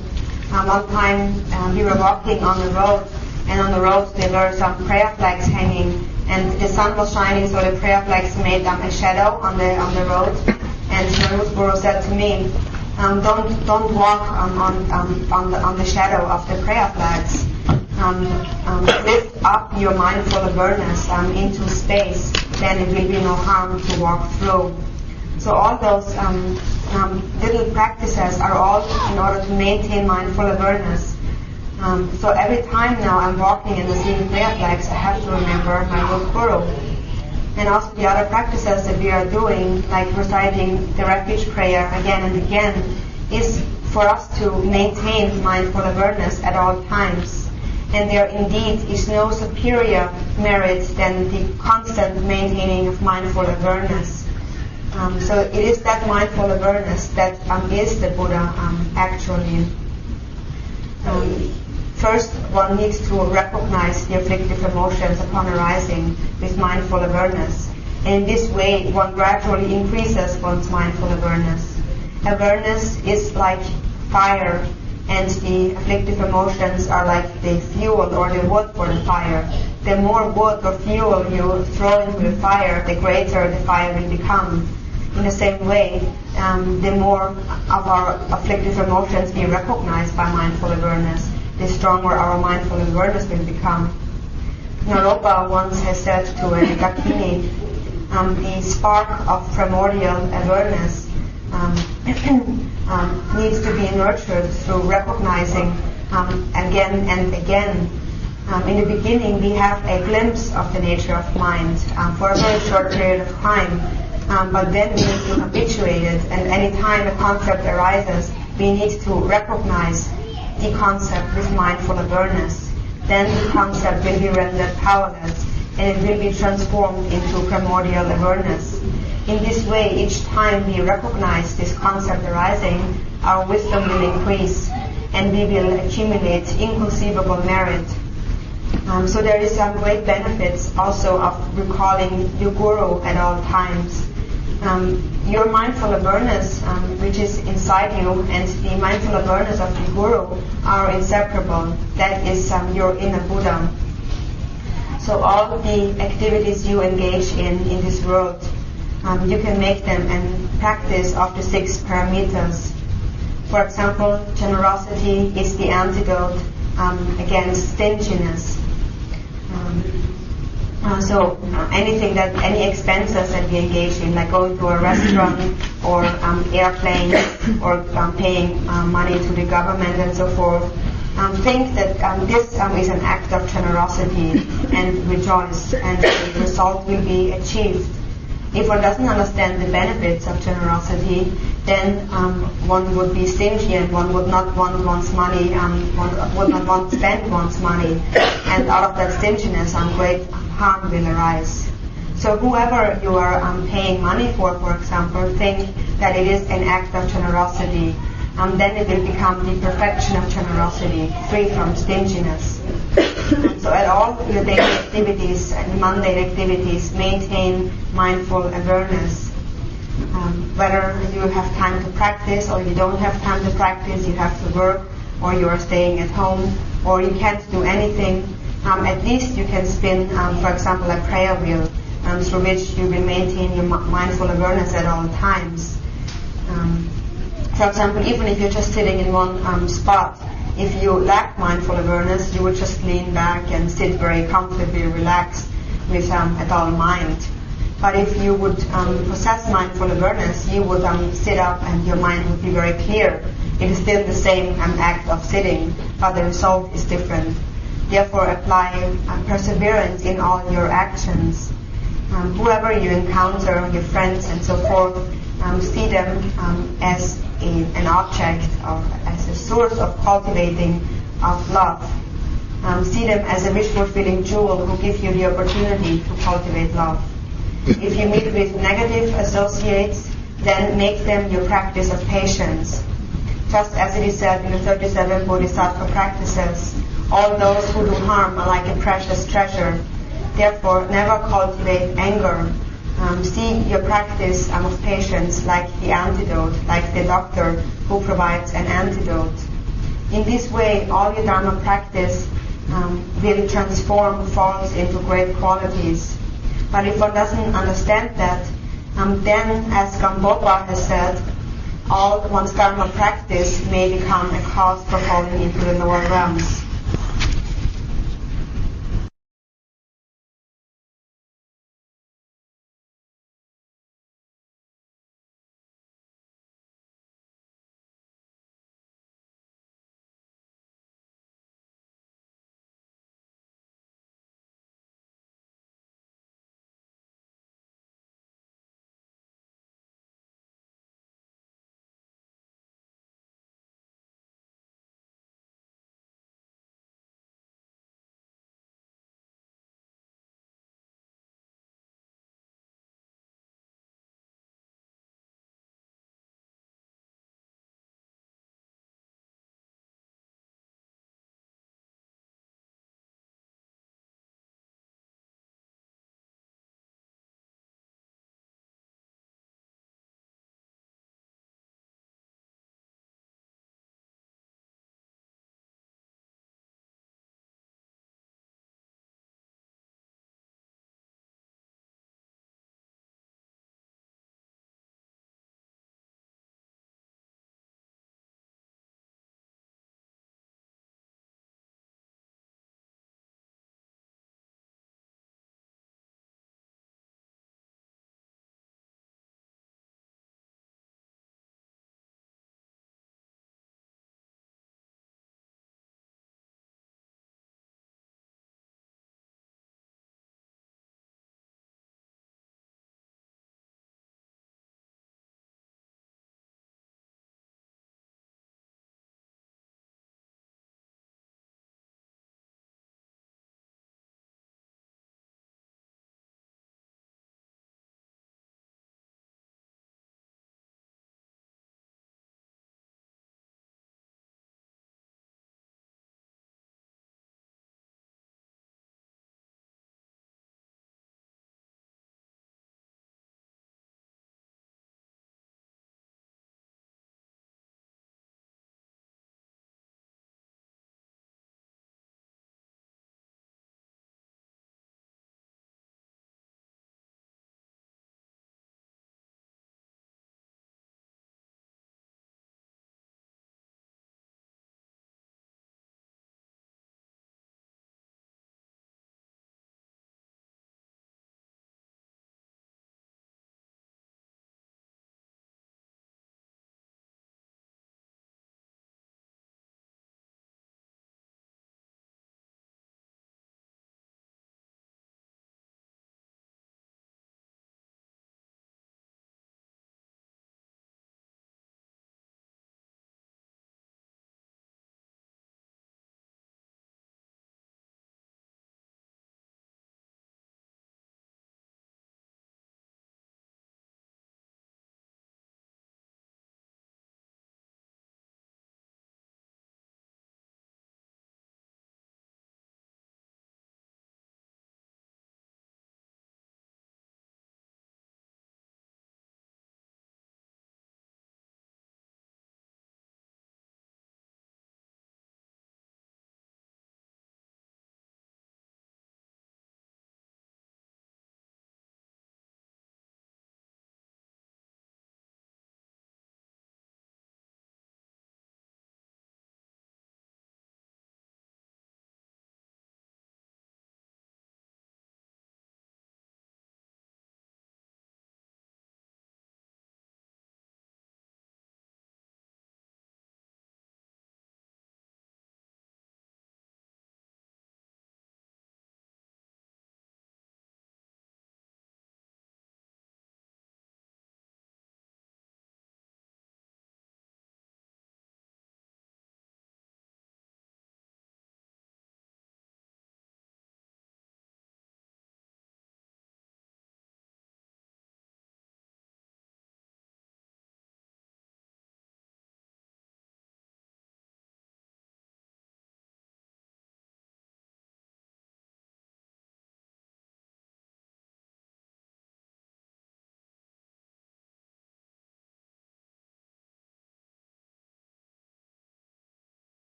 One time we were walking on the road, and on the road there were some prayer flags hanging, and the sun was shining, so the prayer flags made a shadow on the road. And my root guru said to me, don't walk on the shadow of the prayer flags. Lift up your mindful awareness into space, then it will be no harm to walk through. So all those little practices are all in order to maintain mindful awareness. So every time now I'm walking and seeing prayer flags, I have to remember my root guru. And also the other practices that we are doing, like reciting the refuge prayer again and again, is for us to maintain mindful awareness at all times. And there indeed is no superior merit than the constant maintaining of mindful awareness. So it is that mindful awareness that is the Buddha actually. First, one needs to recognize the afflictive emotions upon arising with mindful awareness. And in this way, one gradually increases one's mindful awareness. Awareness is like fire. and the afflictive emotions are like the fuel or the wood for the fire. The more wood or fuel you throw into the fire, the greater the fire will become. In the same way, the more of our afflictive emotions we recognize by mindful awareness, the stronger our mindful awareness will become. Naropa once has said to a Dakini, the spark of primordial awareness needs to be nurtured through recognizing again and again. In the beginning, we have a glimpse of the nature of mind for a very short period of time, but then we need to habituate it, and any time a concept arises, we need to recognize the concept with mindful awareness. Then the concept will be rendered powerless, and it will be transformed into primordial awareness. In this way, each time we recognize this concept arising, our wisdom will increase, and we will accumulate inconceivable merit. So there is some great benefits also of recalling your guru at all times. Your mindful awareness, which is inside you, and the mindful awareness of the guru are inseparable. That is your inner Buddha. So all of the activities you engage in this world, you can make them a practice of the 6 parameters. For example, generosity is the antidote against stinginess. So any expenses that we engage in, like going to a restaurant or airplane or paying money to the government and so forth, think that this is an act of generosity and rejoice, and the result will be achieved. If one doesn't understand the benefits of generosity, then one would be stingy and one would not want one's money, one would not want to spend one's money, and out of that stinginess, great harm will arise. So whoever you are paying money for example, think that it is an act of generosity. Then it will become the perfection of generosity, free from stinginess. So at all your daily activities and mundane activities, maintain mindful awareness. Whether you have time to practice or you don't have time to practice, you have to work, or you are staying at home, or you can't do anything, at least you can spin, for example, a prayer wheel through which you will maintain your mindful awareness at all times. For example, even if you're just sitting in one spot, if you lack mindful awareness, you would just lean back and sit very comfortably relaxed with a dull mind. But if you would possess mindful awareness, you would sit up and your mind would be very clear. It is still the same act of sitting, but the result is different. Therefore, apply perseverance in all your actions. Whoever you encounter, your friends and so forth, see them as an object, as a source of cultivating of love. See them as a wish-fulfilling jewel who give you the opportunity to cultivate love. If you meet with negative associates, then make them your practice of patience. Just as it is said in the 37 Bodhisattva practices, all those who do harm are like a precious treasure. Therefore, never cultivate anger. See your practice of patience like the antidote, like the doctor who provides an antidote. In this way, all your Dharma practice will transform faults into great qualities. But if one doesn't understand that, then, as Gampopa has said, all one's Dharma practice may become a cause for falling into the lower realms.